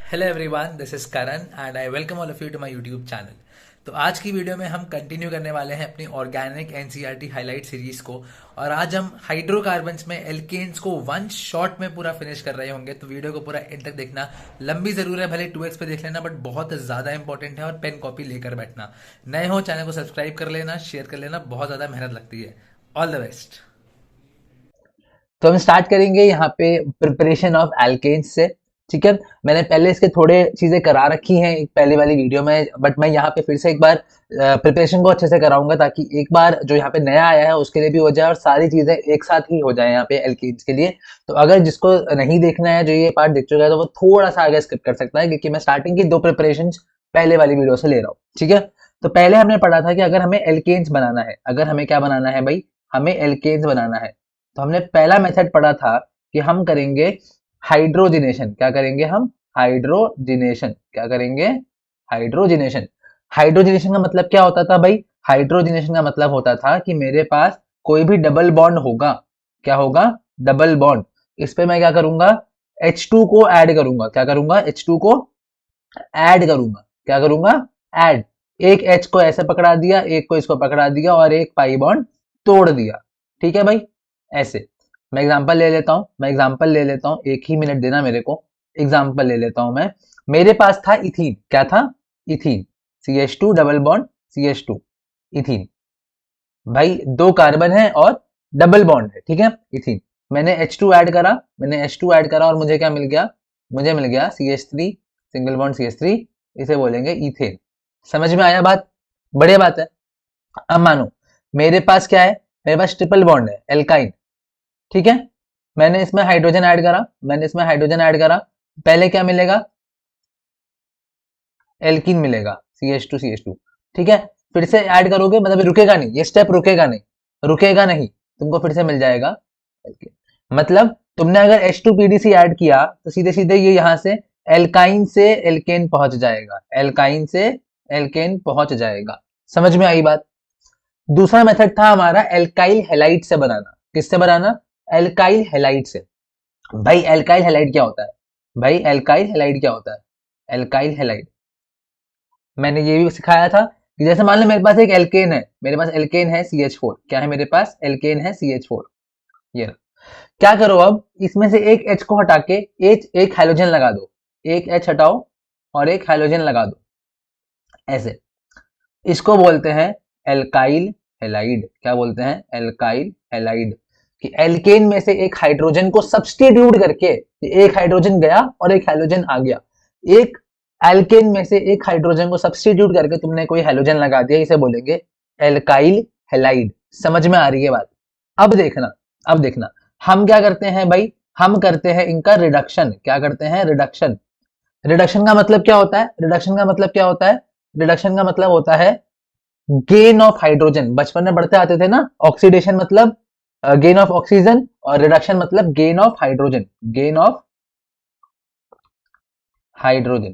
Hello everyone, this is Karan and I welcome all of you to my YouTube channel. तो आज की video में हम कंटिन्यू करने वाले हैं अपनी ऑर्गेनिक एनसीईआरटी हाईलाइट सीरीज को। और आज हम हाइड्रोकार्बन्स में एल्केन्स को वन शॉट में पूरा फिनिश कर रहे होंगे। तो वीडियो को पूरा एंड तक देखना। लंबी जरूर है, भले 2x पे देख लेना, बट बहुत ज़्यादा इंपॉर्टेंट है और पेन कॉपी लेकर बैठना। नए हो चैनल को सब्सक्राइब कर लेना, शेयर कर लेना, बहुत ज़्यादा मेहनत लगती है। All the best. तो हम स्टार्ट करेंगे यहाँ पे प्रिपरेशन ऑफ एल्केन्स से। ठीक है। मैंने पहले इसके थोड़े चीजें करा रखी हैं एक पहले वाली वीडियो में, बट मैं यहाँ पे फिर से एक बार प्रिपरेशन को अच्छे से कराऊंगा ताकि एक बार जो यहाँ पे नया आया है उसके लिए भी हो जाए और सारी चीजें एक साथ ही हो जाए यहाँ पे एल्केन्स के लिए। तो अगर जिसको नहीं देखना है, जो ये पार्ट देख चुका है, तो वो थोड़ा सा आगे स्किप कर सकता है क्योंकि मैं स्टार्टिंग की दो प्रिपरेशन पहले वाली वीडियो से ले रहा हूँ। ठीक है। तो पहले हमने पढ़ा था कि अगर हमें एल्केन्स बनाना है, अगर हमें क्या बनाना है भाई, हमें एल्केन्स बनाना है, तो हमने पहला मेथड पढ़ा था कि हम करेंगे हाइड्रोजिनेशन। क्या करेंगे हम? हाइड्रोजिनेशन। क्या करेंगे? हाइड्रोजिनेशन। हाइड्रोजिनेशन का मतलब क्या होता था भाई? हाइड्रोजिनेशन का मतलब होता था कि मेरे पास कोई भी डबल बॉन्ड होगा। क्या होगा? Double bond. इस पे मैं क्या करूंगा? H2 को ऐड करूंगा। क्या करूंगा? H2 को ऐड करूंगा। क्या करूंगा? ऐड। एक H को ऐसे पकड़ा दिया, एक को इसको पकड़ा दिया और एक पाई बॉन्ड तोड़ दिया। ठीक है भाई। ऐसे मैं एग्जांपल ले लेता हूं, एक ही मिनट देना मेरे को। एग्जांपल ले लेता हूं मैं। मेरे पास था इथीन। क्या था? Ethene. CH2 double bond CH2। Ethene. भाई दो कार्बन है और डबल बॉन्ड है। ठीक है। इथीन। मैंने H2 ऐड करा, और मुझे क्या मिल गया? मुझे मिल गया CH3 सिंगल बॉन्ड CH3। इसे बोलेंगे इथेन। समझ में आया बात? बढ़िया बात है। अब मानो मेरे पास क्या है? मेरे पास ट्रिपल बॉन्ड है, एल्काइन। ठीक है। मैंने इसमें हाइड्रोजन ऐड करा। पहले क्या मिलेगा? एल्कीन मिलेगा, CH2 ठीक है। फिर से ऐड करोगे मतलब रुकेगा नहीं, ये स्टेप रुकेगा नहीं, तुमको फिर से मिल जाएगा एल्कीन। मतलब तुमने अगर H2PDC ऐड किया तो सीधे सीधे ये यहां से एल्काइन से एल्केन पहुंच जाएगा, समझ में आई बात? दूसरा मेथड था हमारा एल्काइल हेलाइड से बनाना। किससे बनाना? एल्काइल हेलाइड से। भाई एल्काइल हेलाइड क्या होता है? एल्काइल हेलाइड मैंने ये भी सिखाया था कि जैसे मान लो मेरे पास एक एल्केन है, CH4। क्या है मेरे पास? एल्केन है CH4। ये रहा। क्या करो अब, इसमें से एक H को हटा के एक हाइड्रोजन लगा दो। एक H हटाओ और एक हाइड्रोजन लगा दो। ऐसे इसको बोलते हैं एल्काइल हेलाइड। क्या बोलते हैं? Alkyl halide. कि एल्केन में से एक हाइड्रोजन को सब्स्टिट्यूट करके, एक हाइड्रोजन गया और एक हाइड्रोजन आ गया, एक एल्केन में से एक हाइड्रोजन को सब्स्टिट्यूट करके तुमने कोई हाइड्रोजन लगा दिया, इसे बोलेंगे एल्काइल हेलाइड। समझ में आ रही है बात? अब देखना हम क्या करते हैं भाई, हम करते हैं इनका रिडक्शन। क्या करते हैं? रिडक्शन। रिडक्शन का मतलब क्या होता है? रिडक्शन का मतलब होता है गेन ऑफ हाइड्रोजन। बचपन में पढ़ते आते थे ना, ऑक्सीडेशन मतलब गेन ऑफ ऑक्सीजन और रिडक्शन मतलब gain of hydrogen. Gain of hydrogen.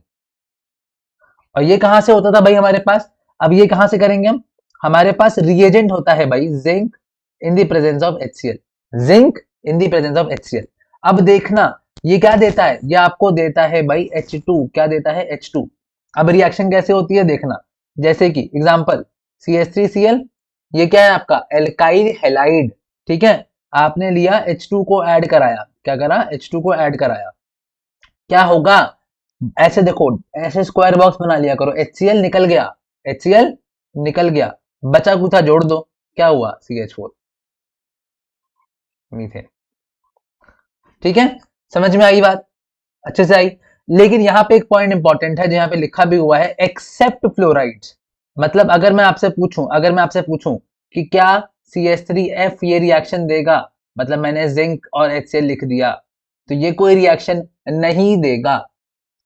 और ये कहां से होता था भाई हमारे पास? अब ये कहां से करेंगे हम? हमारे पास रिएजेंट होता है भाई, zinc in the presence of HCl। Zinc in the presence of HCl। अब देखना ये क्या देता है? ये आपको देता है भाई H2। क्या देता है? H2। अब रिएक्शन कैसे होती है देखना। जैसे कि एग्जांपल CH3Cl, ये क्या है आपका? Alkyl halide. ठीक है। आपने लिया H2 को ऐड कराया। क्या करा? H2 को ऐड कराया। क्या होगा? ऐसे देखो, ऐसे स्क्वायर बॉक्स बना लिया करो। HCl निकल गया, HCl निकल गया, बचा कुचा जोड़ दो। क्या हुआ? CH4, methane. ठीक है। समझ में आई बात? अच्छे से आई। लेकिन यहाँ पे एक पॉइंट इंपॉर्टेंट है जो यहाँ पे लिखा भी हुआ है, एक्सेप्ट फ्लोराइड्स। मतलब अगर मैं आपसे पूछूं कि क्या CH3F ये रिएक्शन देगा, मतलब मैंने जिंक और HCl लिख दिया, तो ये कोई रिएक्शन नहीं देगा।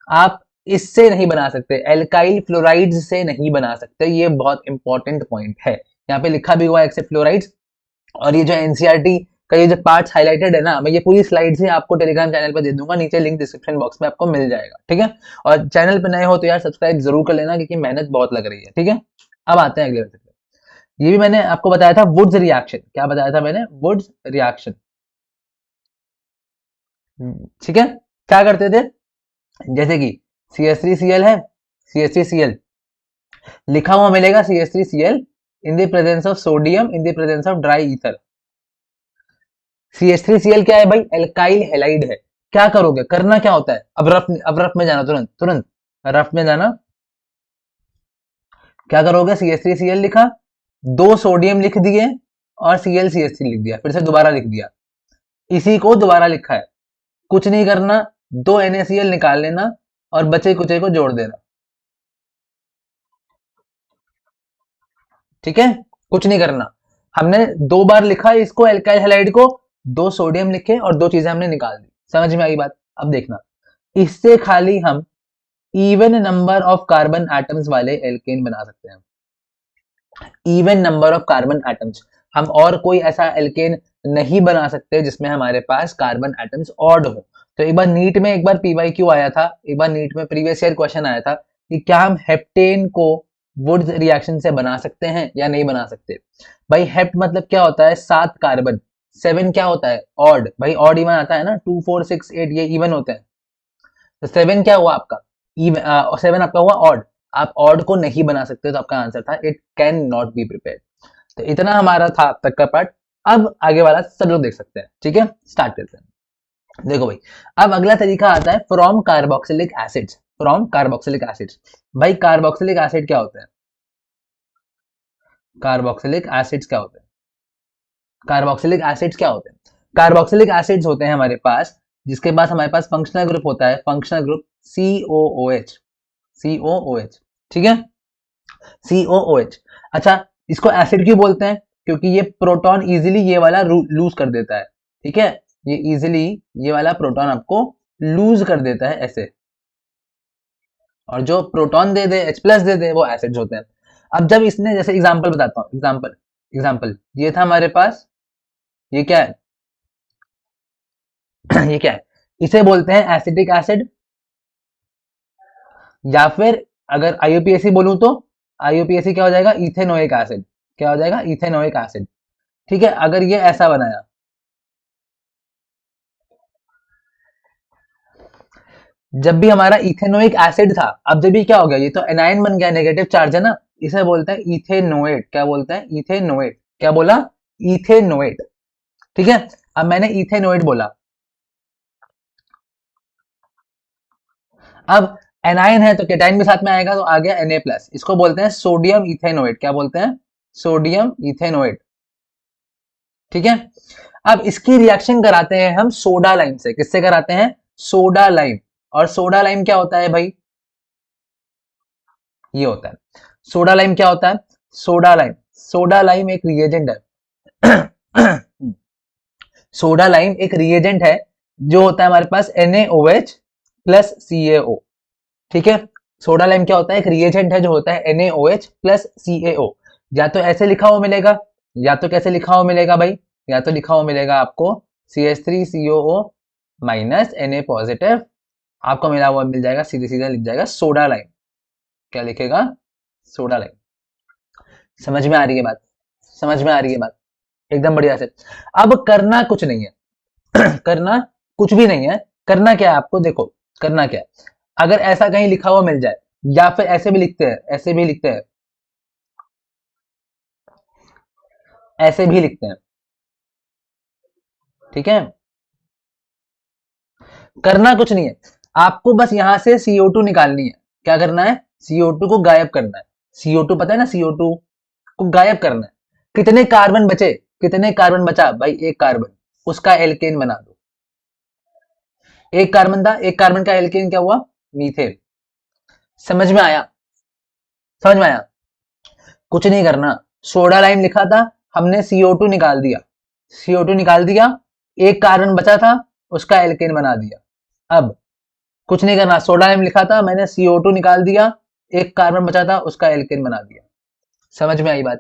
आप इससे नहीं बना सकते, एल्काइल फ्लोराइड्स से नहीं बना सकते। ये बहुत इंपॉर्टेंट पॉइंट है। यहाँ पे लिखा भी हुआ है एक्सेप्ट फ्लोराइड्स। और ये जो एनसीईआरटी का ये जो पार्ट्स हाइलाइटेड है ना, मैं ये पूरी स्लाइड्स ही आपको टेलीग्राम चैनल पे दे दूंगा, नीचे लिंक डिस्क्रिप्शन बॉक्स में आपको मिल जाएगा। ठीक है। और चैनल पे नए हो तो यार सब्सक्राइब जरूर कर लेना क्योंकि मेहनत बहुत लग रही है। ठीक है। अब आते हैं अगले मेथड पे। ये भी मैंने आपको बताया था, वुड्स रिएक्शन। क्या बताया था मैंने? Wurtz reaction. ठीक है। क्या करते थे? जैसे कि CH3Cl है, CH3Cl लिखा हुआ मिलेगा CH3Cl in the presence of sodium in the presence of dry ether. CH3Cl क्या है भाई? एल्काइल हैलाइड है। क्या करोगे, करना क्या होता है? अब रफ में जाना, तुरंत तुरंत रफ में जाना। क्या करोगे? CH3Cl लिखा, 2 सोडियम लिख दिए और ClCH3 लिख दिया, फिर से दोबारा लिख दिया, इसी को दोबारा लिखा है। कुछ नहीं करना, 2 NaCl निकाल लेना और बचे कुचे को जोड़ देना। ठीक है, कुछ नहीं करना। हमने 2 बार लिखा इसको, एल्काइल हैलाइड को, 2 सोडियम लिखे और 2 चीजें हमने निकाल दी। समझ में आई बात? अब देखना, इससे खाली हम even number of carbon atoms वाले एल्केन बना सकते हैं। Even number of carbon atoms, हम और कोई ऐसा एल्केन नहीं बना सकते जिसमें हमारे पास कार्बन एटम्स ऑड हो। तो एक बार नीट में, एक बार PYQ आया था, एक बार नीट में प्रीवियस ईयर क्वेश्चन आया था कि क्या हम हेप्टेन को वुड्स रिएक्शन से बना सकते हैं या नहीं बना सकते। भाई हेप्ट मतलब क्या होता है? 7 कार्बन, 7 क्या होता है? ऑड। भाई ऑड इवन आता है ना, 2 4 6 8 ये इवन होते हैं। तो 7 क्या हुआ आपका? 7 आपका हुआ ऑड। आप ऑड को नहीं बना सकते, तो आपका आंसर था it can not be prepared. तो इतना हमारा था अब तक का पार्ट। अब आगे वाला सब लोग देख सकते हैं। ठीक है, स्टार्ट करते हैं। देखो भाई, अब अगला तरीका आता है from carboxylic acids. From carboxylic acids, भाई कार्बोक्सिलिक एसिड क्या होते हैं? कार्बोक्सिलिक एसिड्स क्या होते हैं? कार्बोक्सिलिक एसिड्स क्या होते हैं? कार्बोक्सिलिक एसिड्स होते हैं हमारे पास, जिसके पास हमारे पास फंक्शनल ग्रुप होता है, फंक्शनल ग्रुप COOH। COOH, ठीक है, COOH। अच्छा, इसको एसिड क्यों बोलते हैं? क्योंकि ये प्रोटॉन इजीली ये वाला लूज कर देता है। ठीक है, ये इजीली ये वाला प्रोटॉन आपको लूज कर देता है ऐसे, और जो प्रोटॉन दे दे, H+ दे दे, वो एसिड्स होते हैं। अब जब इसने, जैसे एग्जांपल बताता हूँ, एग्जांपल एग्जांपल ये था हमारे पास, ये क्या है? ये क्या है? इसे बोलते हैं एसिटिक एसिड, या फिर अगर IUPAC बोलूं तो IUPAC क्या हो जाएगा? Ethanoic acid. क्या हो जाएगा? Ethanoic acid. ठीक है, अगर ये ऐसा बनाया, जब भी हमारा इथेनोइक एसिड था, अब जब भी क्या हो गया? ये तो एनायन बन गया, नेगेटिव चार्ज है ना, इसे बोलते हैं इथेनोएट। क्या बोलते हैं? इथेनोएट। क्या बोला? इथेनोएट। ठीक है, अब मैंने इथेनोएट बोला। अब एनायन है तो केटाइन भी साथ में आएगा, तो आ गया Na+। इसको बोलते हैं सोडियम इथेनोएट। क्या बोलते हैं? Sodium ethanoate. ठीक है, अब इसकी रिएक्शन कराते हैं हम सोडा लाइम से। किससे कराते हैं? Soda lime. और सोडा लाइम क्या होता है भाई? ये होता है सोडा लाइम। क्या होता है सोडा लाइम? सोडा लाइम एक रिएजेंट है। सोडा लाइम एक रिएजेंट है, जो होता है हमारे पास NaOH प्लस CaO। ठीक है, सोडा लाइम क्या होता है? एक रिएजेंट है जो होता है NaOH प्लस CaO। या तो ऐसे लिखा हुआ मिलेगा, या तो कैसे लिखा हुआ मिलेगा भाई? या तो लिखा हुआ मिलेगा आपको CH3COO माइनस Na पॉजिटिव, आपको मिला हुआ मिल जाएगा, सीधे सीधे लिख जाएगा सोडा लाइम। क्या लिखेगा? Soda lime. समझ में आ रही है बात? समझ में आ रही है बात? एकदम बढ़िया से। अब करना कुछ नहीं है। करना कुछ भी नहीं है। करना क्या है आपको? देखो, करना क्या है, अगर ऐसा कहीं लिखा हुआ मिल जाए, या फिर ऐसे भी लिखते हैं, ऐसे भी लिखते हैं, ऐसे भी लिखते हैं। ठीक है, करना कुछ नहीं है, आपको बस यहां से CO2 निकालनी है। क्या करना है? CO2 को गायब करना है। CO2 पता है ना, CO2 को गायब करना है। कितने कार्बन बचे? कितने कार्बन बचा भाई? एक कार्बन, उसका एल्केन बना दो। एक कार्बन था, एक कार्बन का एल्केन क्या हुआ? मीथेन। समझ में आया? समझ में आया? कुछ नहीं करना, सोडा लाइम लिखा था, हमने CO2 निकाल दिया, CO2 निकाल दिया, एक कार्बन बचा था, उसका एल्केन बना दिया। अब कुछ नहीं करना, सोडा लाइम लिखा था, मैंने CO2 निकाल दिया, एक कार्बन बचा था, उसका एल्केन बना दिया। समझ में आई बात?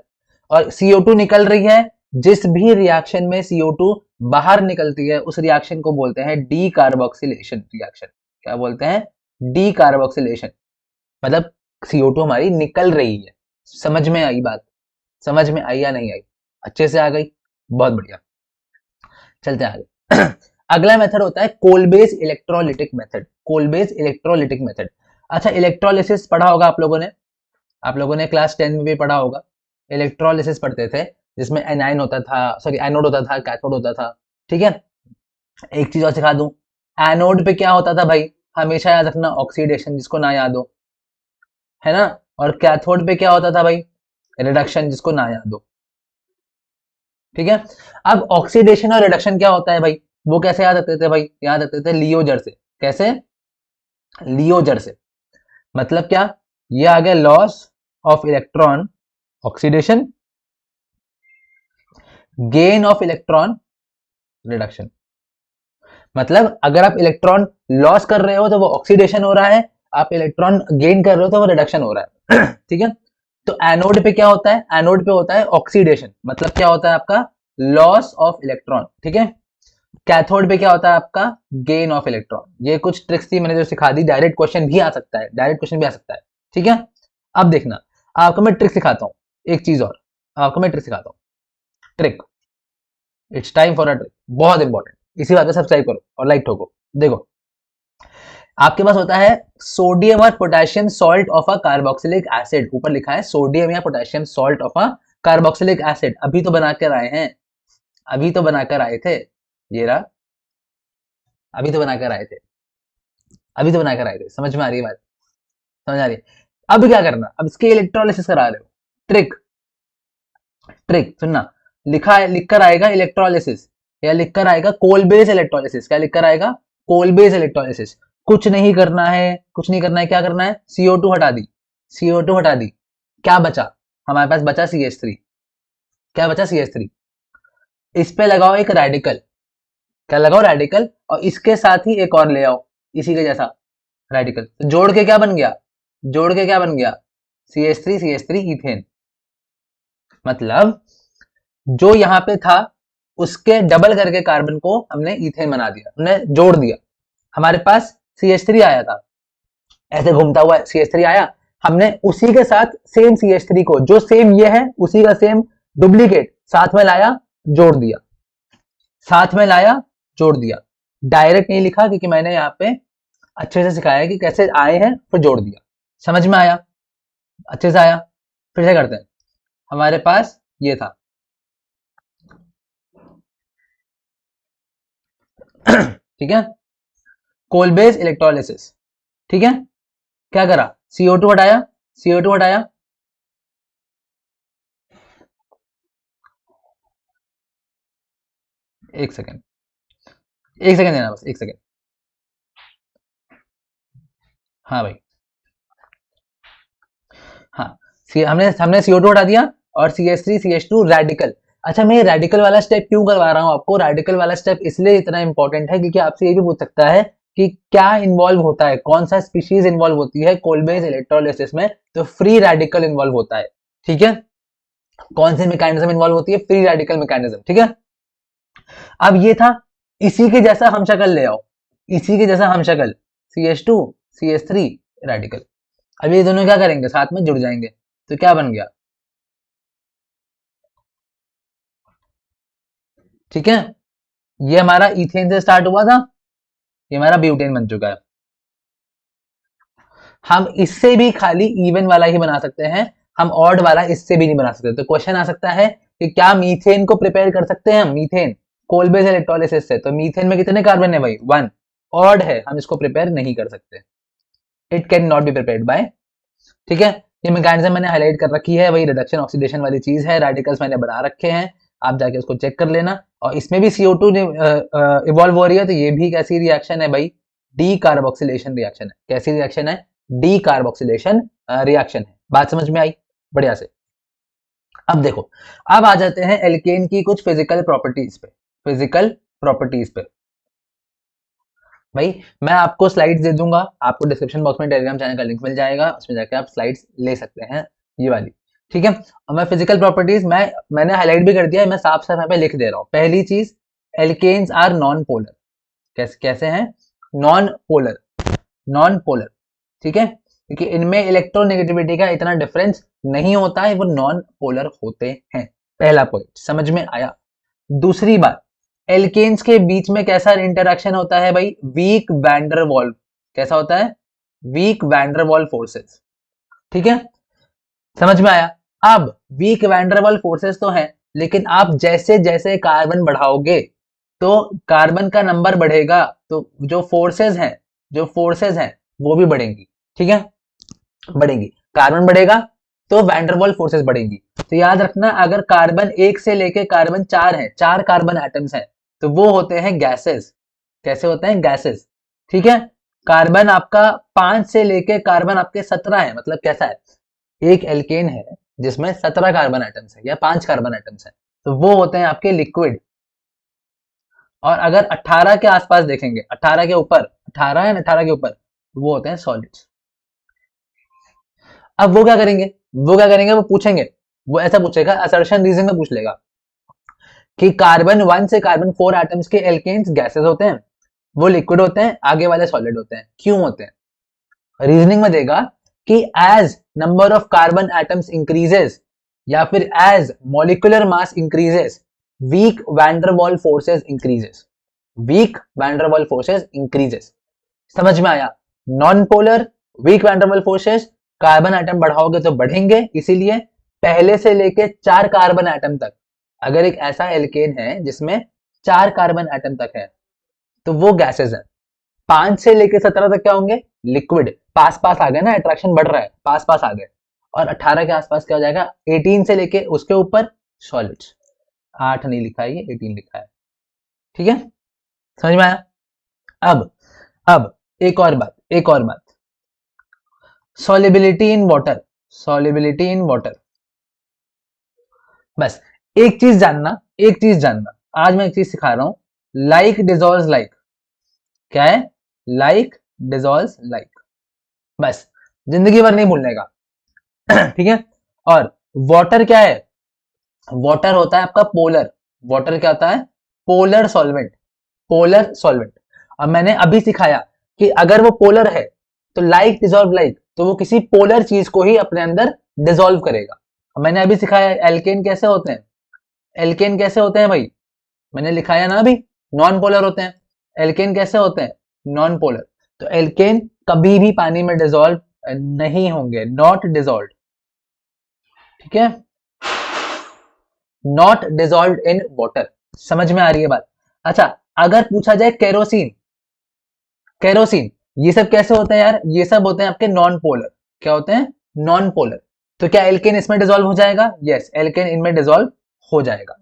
और CO2 निकल रही है, जिस भी रिएक्शन में CO2 बाहर निकलती है, उस रिएक्शन को बोलते हैं डी कार्बोक्सिलेशन रिएक्शन। क्या बोलते हैं? D carboxylation. मतलब CO2 हमारी निकल रही है। समझ में आई बात? समझ में आई या नहीं आई? अच्छे से आ गई? बहुत बढ़िया। चलते हैं आगे। अगला मेथड होता है Kolbe's electrolytic method. Kolbe's electrolytic method. अच्छा, इलेक्ट्रोलिसिस पढ़ा होगा आप लोगों ने क्लास 10 में भी पढ़ा होगा। इलेक्ट्रोलिसिस पढ़ते थे, जिसमें एनाइन होता था, सॉरी एनोड होता था, कैथोड होता था। ठीक है, एक चीज और सिखा दूं, एनोड पे क्या होता था भाई, हमेशा याद रखना, ऑक्सीडेशन, जिसको ना याद हो, है ना। और कैथोड पे क्या होता था भाई, रिडक्शन, जिसको ना याद हो। ठीक है, अब ऑक्सीडेशन और रिडक्शन क्या होता है भाई, वो कैसे याद रखते थे भाई, याद रखते थे लियोजर से। कैसे, लियोजर से। मतलब क्या, ये आ गया loss of electron, oxidation, gain of electron, reduction. मतलब अगर आप इलेक्ट्रॉन लॉस कर रहे हो तो वो ऑक्सीडेशन हो रहा है, आप इलेक्ट्रॉन गेन कर रहे हो तो वो रिडक्शन हो रहा है। ठीक है, तो एनोड पे क्या होता है, एनोड पे होता है ऑक्सीडेशन, मतलब क्या होता है आपका, लॉस ऑफ इलेक्ट्रॉन। ठीक है, कैथोड पे क्या होता है आपका, गेन ऑफ इलेक्ट्रॉन। ये कुछ ट्रिक्स थी मैंने जो सिखा दी, डायरेक्ट क्वेश्चन भी आ सकता है, डायरेक्ट क्वेश्चन भी आ सकता है। ठीक है, अब देखना, आपको मैं ट्रिक सिखाता हूँ, एक चीज और आपको मैं ट्रिक सिखाता हूँ। Trick, it's time for a trick, बहुत इंपॉर्टेंट। इसी बात पे सब्सक्राइब करो और लाइक ठोको। देखो, आपके पास होता है सोडियम और potassium salt of a carboxylic acid, ऊपर लिखा है सोडियम या potassium salt of a carboxylic acid. अभी तो बनाकर आए हैं, अभी तो बनाकर आए थे, ये रहा, अभी तो बनाकर आए थे, अभी तो बनाकर आए थे। समझ में आ रही है बात, समझ आ रही है। अब क्या करना, अब इसके इलेक्ट्रोलिसिस करा रहे हो। ट्रिक, ट्रिक सुनना, लिखा है, लिखकर आएगा इलेक्ट्रोलिसिस, या लिखकर आएगा कोलबेस इलेक्ट्रोलिसिस। क्या लिखकर आएगा, कोलबेस इलेक्ट्रोलिसिस। कुछ नहीं करना है, कुछ नहीं करना है, क्या करना है, CO2 हटा दी, CO2 हटा दी, क्या बचा, हमारे पास बचा CH3। क्या बचा, CH3। इस पे लगाओ एक रेडिकल, क्या लगाओ, रेडिकल, और इसके साथ ही एक और ले आओ इसी के जैसा रेडिकल, तो जोड़ के क्या बन गया, जोड़ के क्या बन गया, CH3 इथेन। मतलब जो यहाँ पे था उसके डबल करके कार्बन को हमने इथेन बना दिया, हमने जोड़ दिया। हमारे पास CH3 आया था, ऐसे घूमता हुआ CH3 आया, हमने उसी के साथ सेम CH3 को, जो सेम ये है उसी का सेम डुप्लीकेट साथ में लाया, जोड़ दिया, साथ में लाया, जोड़ दिया। डायरेक्ट नहीं लिखा, क्योंकि मैंने यहाँ पे अच्छे से सिखाया है कि कैसे आए हैं फिर जोड़ दिया। समझ में आया, अच्छे से आया। फिर से करते हैं, हमारे पास ये था। ठीक है, कोलबेस इलेक्ट्रोलिसिस। ठीक है, क्या करा, CO2 हटाया, CO2 हटाया, एक सेकेंड, एक सेकेंड देना, बस एक सेकेंड। हाँ भाई, हाँ, हमने हमने CO2 हटा दिया, और CH3 CH2 रेडिकल। अच्छा, मैं ये रेडिकल वाला स्टेप क्यों करवा रहा हूँ आपको, रेडिकल वाला स्टेप इसलिए इतना इंपॉर्टेंट है क्योंकि आपसे ये भी पूछ सकता है कि क्या इन्वॉल्व होता है, कौन सा स्पीशीज इन्वॉल्व होती है कोलबेस इलेक्ट्रोलिसिस में, तो फ्री रेडिकल इन्वॉल्व होता है। ठीक है, कौन सी मैकेनिज्म इन्वॉल्व होती है, फ्री रेडिकल मैकेनिज्म। ठीक है, अब ये था, इसी के जैसा हम शक्ल ले आओ, इसी के जैसा हम शक्ल, CH2 CH3 रेडिकल। अब ये दोनों क्या करेंगे, साथ में जुड़ जाएंगे, तो क्या बन गया। ठीक है, ये हमारा इथेन से स्टार्ट हुआ था, ये हमारा ब्यूटेन बन चुका है। हम इससे भी खाली इवन वाला ही बना सकते हैं, हम ऑड वाला इससे भी नहीं बना सकते। तो क्वेश्चन आ सकता है कि क्या मीथेन को प्रिपेयर कर सकते हैं हम, मीथेन कोलबेस इलेक्ट्रोलिसिस से। तो मीथेन में कितने कार्बन है भाई, 1, ऑड है, हम इसको प्रिपेयर नहीं कर सकते, it can not be prepared by. ठीक है, ये मैकेनिज्म मैंने हाईलाइट कर रखी है, वही रिडक्शन ऑक्सीडेशन वाली चीज है, रेडिकल्स मैंने बना रखे हैं, आप जाके उसको चेक कर लेना। और इसमें भी CO2 इवॉल्व हो रही है, तो ये भी कैसी रिएक्शन है भाई, डी कार्बोक्सिलेशन रिएक्शन है। कैसी रिएक्शन है, डी कार्बोक्सिलेशन रिएक्शन है। बात समझ में आई, बढ़िया से। अब देखो, अब आ जाते हैं एल्केन की कुछ फिजिकल प्रॉपर्टीज पे, फिजिकल प्रॉपर्टीज पे। भाई मैं आपको स्लाइड्स दे दूंगा, आपको डिस्क्रिप्शन बॉक्स में टेलीग्राम चैनल का लिंक मिल जाएगा, उसमें जाकर आप स्लाइड्स ले सकते हैं, ये वाली। ठीक है, और मैं फिजिकल प्रॉपर्टीज मैंने हाईलाइट भी कर दिया है, मैं साफ साफ यहाँ पे लिख दे रहा हूँ। पहली चीज, एल्केन्स आर नॉन पोलर। कैसे कैसे हैं, नॉन पोलर, नॉन पोलर। ठीक है, क्योंकि इनमें इलेक्ट्रोनेगेटिविटी का इतना डिफरेंस नहीं होता है, वो नॉन पोलर होते हैं। पहला पॉइंट समझ में आया। दूसरी बात, एल्केन्स के बीच में कैसा इंटरेक्शन होता है भाई, वीक वैंडर वॉल्फ। कैसा होता है, वीक वैंडरवॉल फोर्सेस। ठीक है, समझ में आया? अब वीक वैंडरवॉल फोर्सेस तो है, लेकिन आप जैसे जैसे कार्बन बढ़ाओगे तो कार्बन का नंबर बढ़ेगा, तो जो फोर्सेस हैं वो भी बढ़ेंगी। ठीक है, बढ़ेंगी। कार्बन बढ़ेगा तो वैंडरवॉल फोर्सेस बढ़ेंगी। तो याद रखना, अगर कार्बन 1 से लेके कार्बन 4 है, 4 कार्बन एटम्स हैं, तो वो होते हैं गैसेस। कैसे होते हैं? गैसेस। ठीक है, कार्बन आपका 5 से लेके कार्बन आपके 17 है, मतलब कैसा है? एक एल्केन है जिसमें 17 कार्बन एटम्स है या 5 कार्बन एटम्स है, तो वो होते हैं आपके लिक्विड। और अगर 18 के आसपास देखेंगे, 18 के ऊपर, 18 है ना, 18 के ऊपर, वो होते हैं सॉलिड्स। अब वो क्या करेंगे, वो पूछेंगे, वो ऐसा पूछेगा, असर्शन रीजन में पूछ लेगा कि कार्बन 1 से कार्बन 4 एटम्स के एल्केन्स गैसेस होते हैं, वो लिक्विड होते हैं, आगे वाले सॉलिड होते हैं, क्यों होते हैं? रीजनिंग में देगा कि as number of carbon atoms increases या फिर as molecular mass increases, weak van der Waals forces increases. Weak van der Waals forces increases. समझ में आया? Non polar weak van der Waals forces, carbon atom बढ़ाओगे तो बढ़ेंगे, इसीलिए पहले से लेके 4 कार्बन एटम तक, अगर एक ऐसा एल्केन है जिसमें 4 कार्बन एटम तक है, तो वो गैसेस है। 5 से लेके 17 तक क्या होंगे? लिक्विड। पास पास आ गए ना, अट्रैक्शन बढ़ रहा है, पास पास आ गए। और 18 के आसपास क्या हो जाएगा? 18 से लेके उसके ऊपर सॉलिड्स। 8 नहीं लिखा है, ये 18 लिखा है। ठीक है, समझ में आया? अब एक और बात, solubility in water, solubility in water। बस एक चीज जानना, आज मैं एक चीज सिखा रहा हूं, लाइक डिजोल्व लाइक। क्या है? Like dissolve like. बस, जिंदगी भर नहीं भूलने का। ठीक है, और वाटर क्या है? वाटर होता है आपका पोलर। वाटर क्या होता है? Polar solvent. Polar solvent. अब मैंने अभी सिखाया कि अगर वो पोलर है तो लाइक डिजोल्व लाइक, तो वो किसी पोलर चीज को ही अपने अंदर डिजोल्व करेगा। अब मैंने अभी सिखाया एल्केन कैसे होते हैं। एल्केन कैसे होते हैं भाई? मैंने लिखाया ना अभी, नॉन पोलर होते हैं। एल्केन कैसे होते हैं? Non polar. तो एल्केन कभी भी पानी में डिजोल्व नहीं होंगे, नॉट डिजोल्व। ठीक है, नॉट डिजोल्व इन वाटर। समझ में आ रही है बात? अच्छा, अगर पूछा जाए केरोसिन, केरोसिन, ये सब कैसे होते हैं यार? ये सब होते हैं आपके नॉन पोलर। क्या होते हैं? Non polar. तो क्या एल्केन इसमें डिजोल्व हो जाएगा? यस, एल्केन इनमें डिजोल्व हो जाएगा।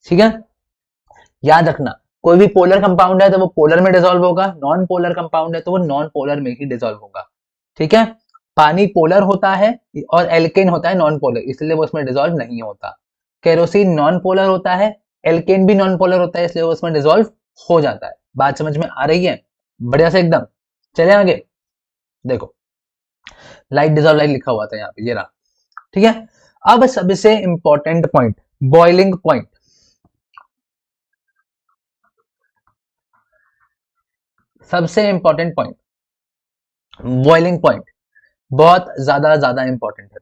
ठीक है, याद रखना, कोई भी पोलर कंपाउंड है तो वो पोलर में डिजोल्व होगा, नॉन पोलर कंपाउंड है तो वो नॉन पोलर में ही डिजोल्व होगा। ठीक है, पानी पोलर होता है और एल्केन होता है नॉन पोलर, इसलिए वो उसमें डिजोल्व नहीं होता। केरोसिन नॉन पोलर होता है, एल्केन भी नॉन पोलर होता है, इसलिए वो उसमें डिजोल्व हो जाता है। बात समझ में आ रही है? बढ़िया से एकदम। चले आगे, देखो, लाइट डिजोल्व लाइट लिखा हुआ था यहाँ पे, ये रहा। ठीक है, अब सबसे इंपॉर्टेंट पॉइंट, बॉइलिंग पॉइंट। सबसे इंपॉर्टेंट पॉइंट, बॉइलिंग पॉइंट, बहुत ज्यादा ज्यादा इंपॉर्टेंट है।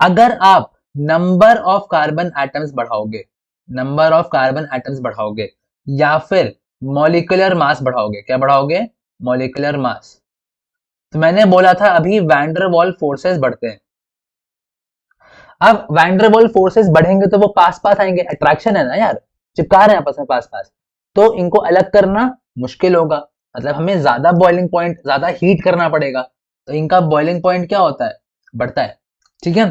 अगर आप नंबर ऑफ कार्बन एटम्स बढ़ाओगे, नंबर ऑफ कार्बन एटम्स बढ़ाओगे या फिर मॉलिक्यूलर मास बढ़ाओगे, क्या बढ़ाओगे? Molecular mass. तो मैंने बोला था अभी वैंडरवॉल फोर्सेस बढ़ते हैं। अब वैंडरवॉल फोर्सेस बढ़ेंगे तो वो पास पास आएंगे, अट्रैक्शन है ना यार, चिपका रहे हैं आपस में पास पास, तो इनको अलग करना मुश्किल होगा, मतलब हमें ज्यादा बॉइलिंग पॉइंट, ज्यादा हीट करना पड़ेगा, तो इनका बॉइलिंग पॉइंट क्या होता है? बढ़ता है। ठीक है,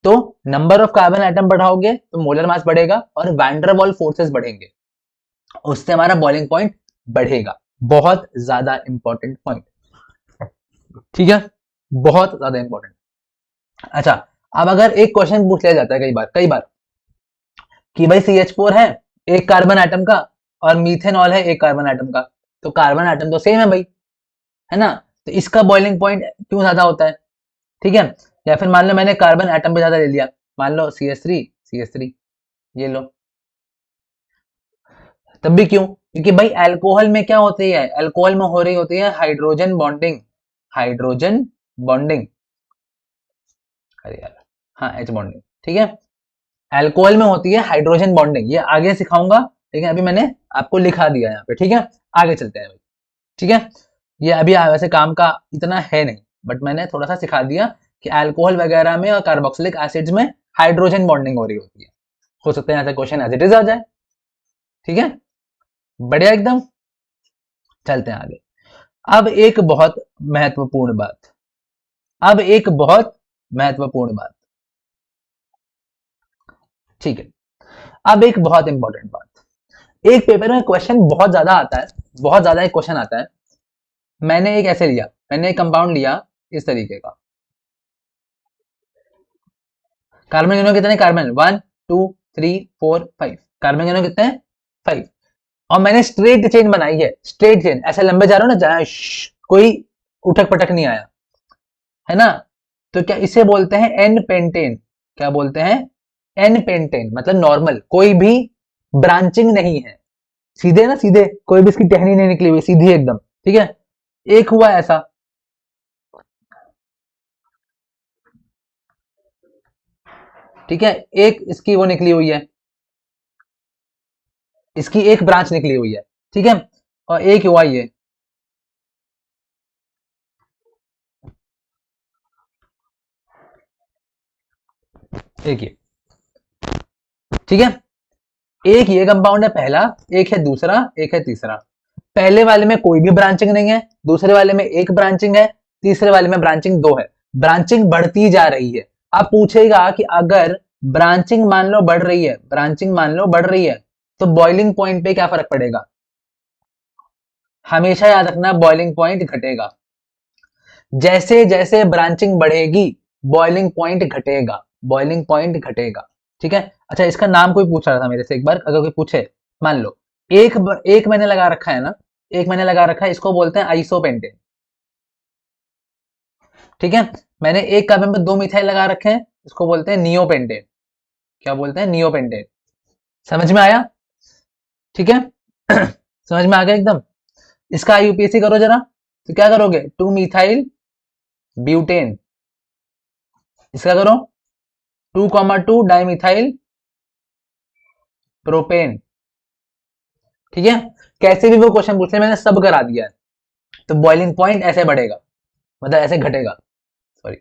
तो नंबर ऑफ कार्बन एटम बढ़ाओगे तो मोलर मास बढ़ेगा और वैंडरवॉल फोर्सेस बढ़ेंगे, उससे हमारा बॉइलिंग पॉइंट बढ़ेगा। बहुत ज्यादा इंपॉर्टेंट पॉइंट। ठीक है, बहुत ज्यादा इंपॉर्टेंट। अच्छा, अब अगर एक क्वेश्चन पूछ लिया जाता है कई बार कि भाई CH4 है एक कार्बन एटम का और मीथेनॉल है एक कार्बन एटम का, तो कार्बन एटम तो सेम है भाई, है ना, तो इसका बॉइलिंग पॉइंट क्यों ज्यादा होता है? ठीक है, या फिर मान लो मैंने कार्बन एटम पे ज्यादा ले लिया, मान लो CH3, ये लो, तब भी क्यों? क्योंकि भाई अल्कोहल में क्या होती है? अल्कोहल में हो रही होती है हाइड्रोजन बॉन्डिंग, हाइड्रोजन बॉन्डिंग, अरे यार, हाँ, H बॉन्डिंग। ठीक है, अल्कोहल में होती है हाइड्रोजन बॉन्डिंग, ये आगे सिखाऊंगा, लेकिन अभी मैंने आपको लिखा दिया यहाँ पे। ठीक है, आगे चलते हैं भाई। ठीक है, ये अभी वैसे काम का इतना है नहीं, बट मैंने थोड़ा सा सिखा दिया कि अल्कोहल वगैरह में और कार्बोक्सिलिक एसिड्स में हाइड्रोजन बॉन्डिंग हो रही होती है। हो सकता है ऐसा क्वेश्चन एज इट इज आ जाए। ठीक है, बढ़िया एकदम। चलते हैं आगे। अब एक बहुत महत्वपूर्ण बात, अब एक बहुत महत्वपूर्ण बात, ठीक है, अब एक बहुत इंपॉर्टेंट बात। एक पेपर में क्वेश्चन बहुत ज्यादा आता है, बहुत ज्यादा एक क्वेश्चन आता है। मैंने एक ऐसे लिया, मैंने एक कंपाउंड लिया इस तरीके का। कार्बन गिनो कितने, कार्बन 1 2 3 4 5, कार्बन गिनो कितने हैं 5। और मैंने स्ट्रेट चेन बनाई है, स्ट्रेट चेन, ऐसे लंबे जा रहे हो ना, जहां कोई उठक पटक नहीं आया, है ना। तो क्या इसे बोलते हैं एन पेंटेन। क्या बोलते हैं, एन पेंटेन, मतलब नॉर्मल, कोई भी ब्रांचिंग नहीं है, सीधे ना सीधे, कोई भी इसकी टहनी नहीं निकली हुई, सीधी एकदम। ठीक है, एक हुआ ऐसा, ठीक है, एक इसकी वो निकली हुई है, इसकी एक ब्रांच निकली हुई है, ठीक है, और एक हुआ ये। एक ये, ठीक है, एक ये कंपाउंड है पहला, एक है दूसरा, एक है तीसरा। पहले वाले में कोई भी ब्रांचिंग नहीं है, दूसरे वाले में एक ब्रांचिंग है, तीसरे वाले में ब्रांचिंग दो है। ब्रांचिंग बढ़ती जा रही है। अब पूछेगा कि अगर ब्रांचिंग मान लो बढ़ रही है, ब्रांचिंग मान लो बढ़ रही है, तो बॉइलिंग पॉइंट पे क्या फर्क पड़ेगा। हमेशा याद रखना, बॉइलिंग पॉइंट घटेगा। जैसे जैसे ब्रांचिंग बढ़ेगी बॉइलिंग पॉइंट घटेगा, बॉइलिंग पॉइंट घटेगा। ठीक है, अच्छा इसका नाम कोई पूछ रहा था मेरे से एक बार, अगर कोई पूछे, मान लो एक मैंने लगा रखा है ना, एक मैंने लगा रखा है, इसको बोलते हैं आइसोपेंटेन। ठीक है, मैंने एक कार्बन पर दो मिथाइल लगा रखे हैं, इसको बोलते हैं नियोपेंटेन। क्या बोलते हैं, नियोपेंटेन। समझ में आया, ठीक है। समझ में आ गया एकदम। इसका यूपीएससी करो जरा, तो क्या करोगे, 2 मिथाइल ब्यूटेन, इसका करो 2,2 डाइमिथाइल प्रोपेन। ठीक है, कैसे भी वो क्वेश्चन पूछ ले, मैंने सब करा दिया है। तो बॉइलिंग पॉइंट ऐसे बढ़ेगा, मतलब ऐसे घटेगा, सॉरी।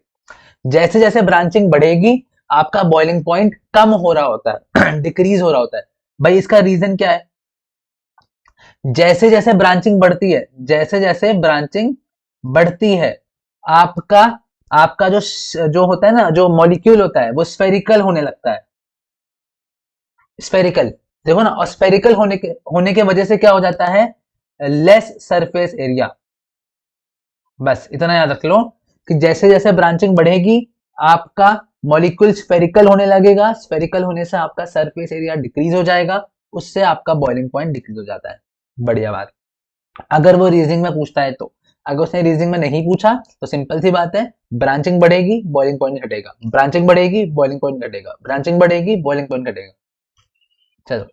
जैसे जैसे ब्रांचिंग बढ़ेगी आपका बॉइलिंग पॉइंट कम हो रहा होता है, डिक्रीज हो रहा होता है। भाई इसका रीजन क्या है, जैसे जैसे ब्रांचिंग बढ़ती है, जैसे जैसे ब्रांचिंग बढ़ती है, आपका आपका जो होता है ना, जो मॉलिक्यूल होता है वो स्फेरिकल होने लगता है। स्फेरिकल, देखो ना, और स्फेरिकल होने के वजह से क्या हो जाता है, लेस सरफेस एरिया। बस इतना याद रख लो कि जैसे जैसे ब्रांचिंग बढ़ेगी आपका मॉलिक्यूल स्फेरिकल होने लगेगा, स्फेरिकल होने से आपका सरफेस एरिया डिक्रीज हो जाएगा, उससे आपका बॉइलिंग पॉइंट डिक्रीज हो जाता है। बढ़िया बात। अगर वो रीजनिंग में पूछता है तो, अगर उसने रीजनिंग में नहीं पूछा तो सिंपल सी बात है, ब्रांचिंग बढ़ेगी बॉइलिंग पॉइंट घटेगा, ब्रांचिंग बढ़ेगी बॉइलिंग पॉइंट घटेगा, ब्रांचिंग बढ़ेगी बॉइलिंग पॉइंट घटेगा। चलो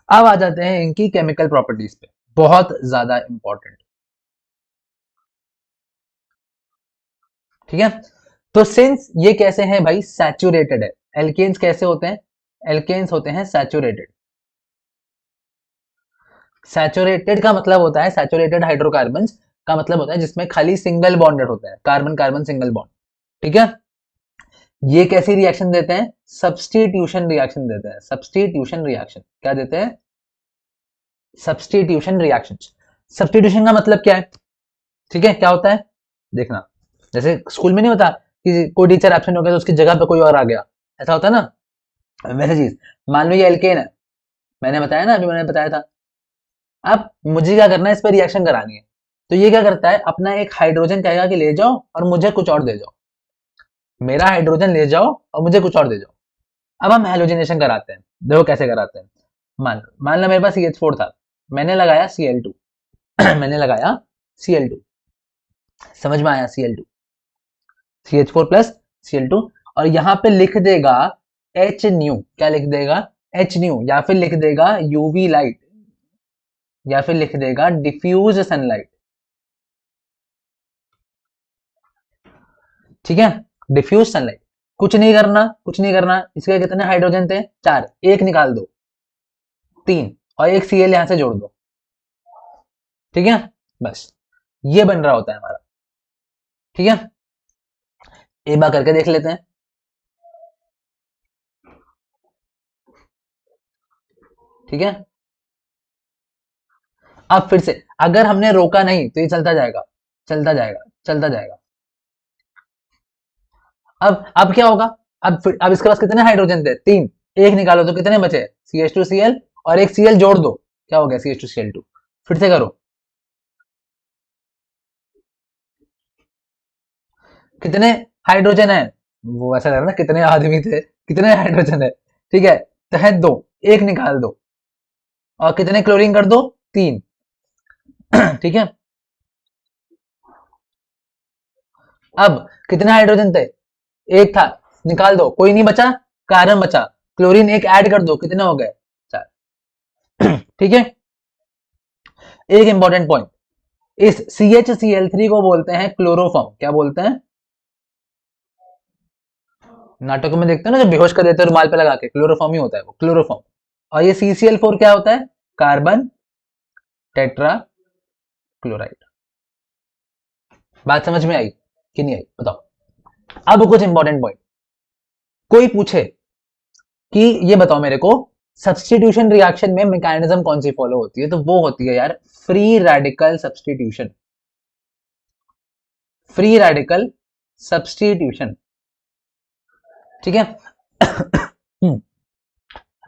अब आ जाते हैं इनकी केमिकल प्रॉपर्टीज पे, बहुत ज्यादा इंपॉर्टेंट। ठीक है, तो सिंस ये कैसे हैं भाई, सैचुरेटेड है। एल्केन्स कैसे होते हैं, एल्केन्स होते हैं सैचुरेटेड। सैचुरेटेड का मतलब होता है, सैचुरेटेड हाइड्रोकार्बन्स का मतलब होता है जिसमें खाली सिंगल बॉन्डेड होता है, कार्बन कार्बन सिंगल बॉन्ड। ठीक है, ये कैसी रिएक्शन देते हैं, सब्स्टिट्यूशन रिएक्शन देते हैं, सब्स्टिट्यूशन रिएक्शन। क्या देते हैं, सब्स्टिट्यूशन रिएक्शन। सब्स्टिट्यूशन का मतलब क्या है, ठीक है, क्या होता है, देखना, जैसे स्कूल में नहीं होता कि कोई टीचर एब्सेंट हो गया तो उसकी जगह पे कोई और आ गया, ऐसा होता है ना, वैसे चीज। मान लो ये एल्केन है, मैंने बताया ना, अभी मैंने बताया था। अब मुझे क्या करना है, इस पर रिएक्शन करानी है। तो ये क्या करता है, अपना एक हाइड्रोजन कहेगा कि ले जाओ और मुझे कुछ और दे जाओ, मेरा हाइड्रोजन ले जाओ और मुझे कुछ और दे जाओ। अब हम हेलोजिनेशन कराते हैं, देखो कैसे कराते हैं। मान लो मेरे पास CH4 था, मैंने लगाया Cl2। मैंने लगाया Cl2, समझ में आया, Cl2, CH4 प्लस Cl2, और यहां पे लिख देगा एच न्यू। क्या लिख देगा, एच न्यू, या फिर लिख देगा यूवी लाइट, या फिर लिख देगा डिफ्यूज सनलाइट। ठीक है, डिफ्यूज सनलाइट। कुछ नहीं करना, कुछ नहीं करना, इसके कितने हाइड्रोजन थे, 4, एक निकाल दो, 3, और एक Cl यहां से जोड़ दो। ठीक है, बस ये बन रहा होता है हमारा। ठीक है, एक बार करके देख लेते हैं। ठीक है, अब फिर से अगर हमने रोका नहीं तो ये चलता जाएगा, चलता जाएगा, चलता जाएगा। अब क्या होगा? अब इसके पास कितने हाइड्रोजन थे? 3। एक निकालो तो कितने बचे? CH2Cl और एक Cl जोड़ दो, क्या हो गया? CH2Cl2। फिर से करो, कितने हाइड्रोजन है? वो ऐसा लग रहा है ना कितने आदमी थे, कितने हाइड्रोजन है। ठीक है, तहत 2, एक निकाल दो, और कितने क्लोरीन कर दो? 3। ठीक है, अब कितने हाइड्रोजन थे? एक था, निकाल दो, कोई नहीं बचा, कार्बन बचा, क्लोरीन एक ऐड कर दो, कितने हो गए? 4। ठीक है, एक इंपॉर्टेंट पॉइंट, इस CHCl3 को बोलते हैं क्लोरोफॉर्म। क्या बोलते हैं? नाटकों में देखते हैं ना, जब बेहोश कर देते हैं रुमाल पे लगा के, क्लोरोफॉर्म ही होता है वो, क्लोरोफॉर्म। और ये CCl4 क्या होता है? Carbon tetra chloride. बात समझ में आई कि नहीं आई बताओ। अब कुछ इंपॉर्टेंट पॉइंट, कोई पूछे कि ये बताओ मेरे को, सब्सटीट्यूशन रिएक्शन में मैकेनिज्म कौन सी फॉलो होती है, तो वो होती है यार free radical substitution. Free radical substitution. ठीक है।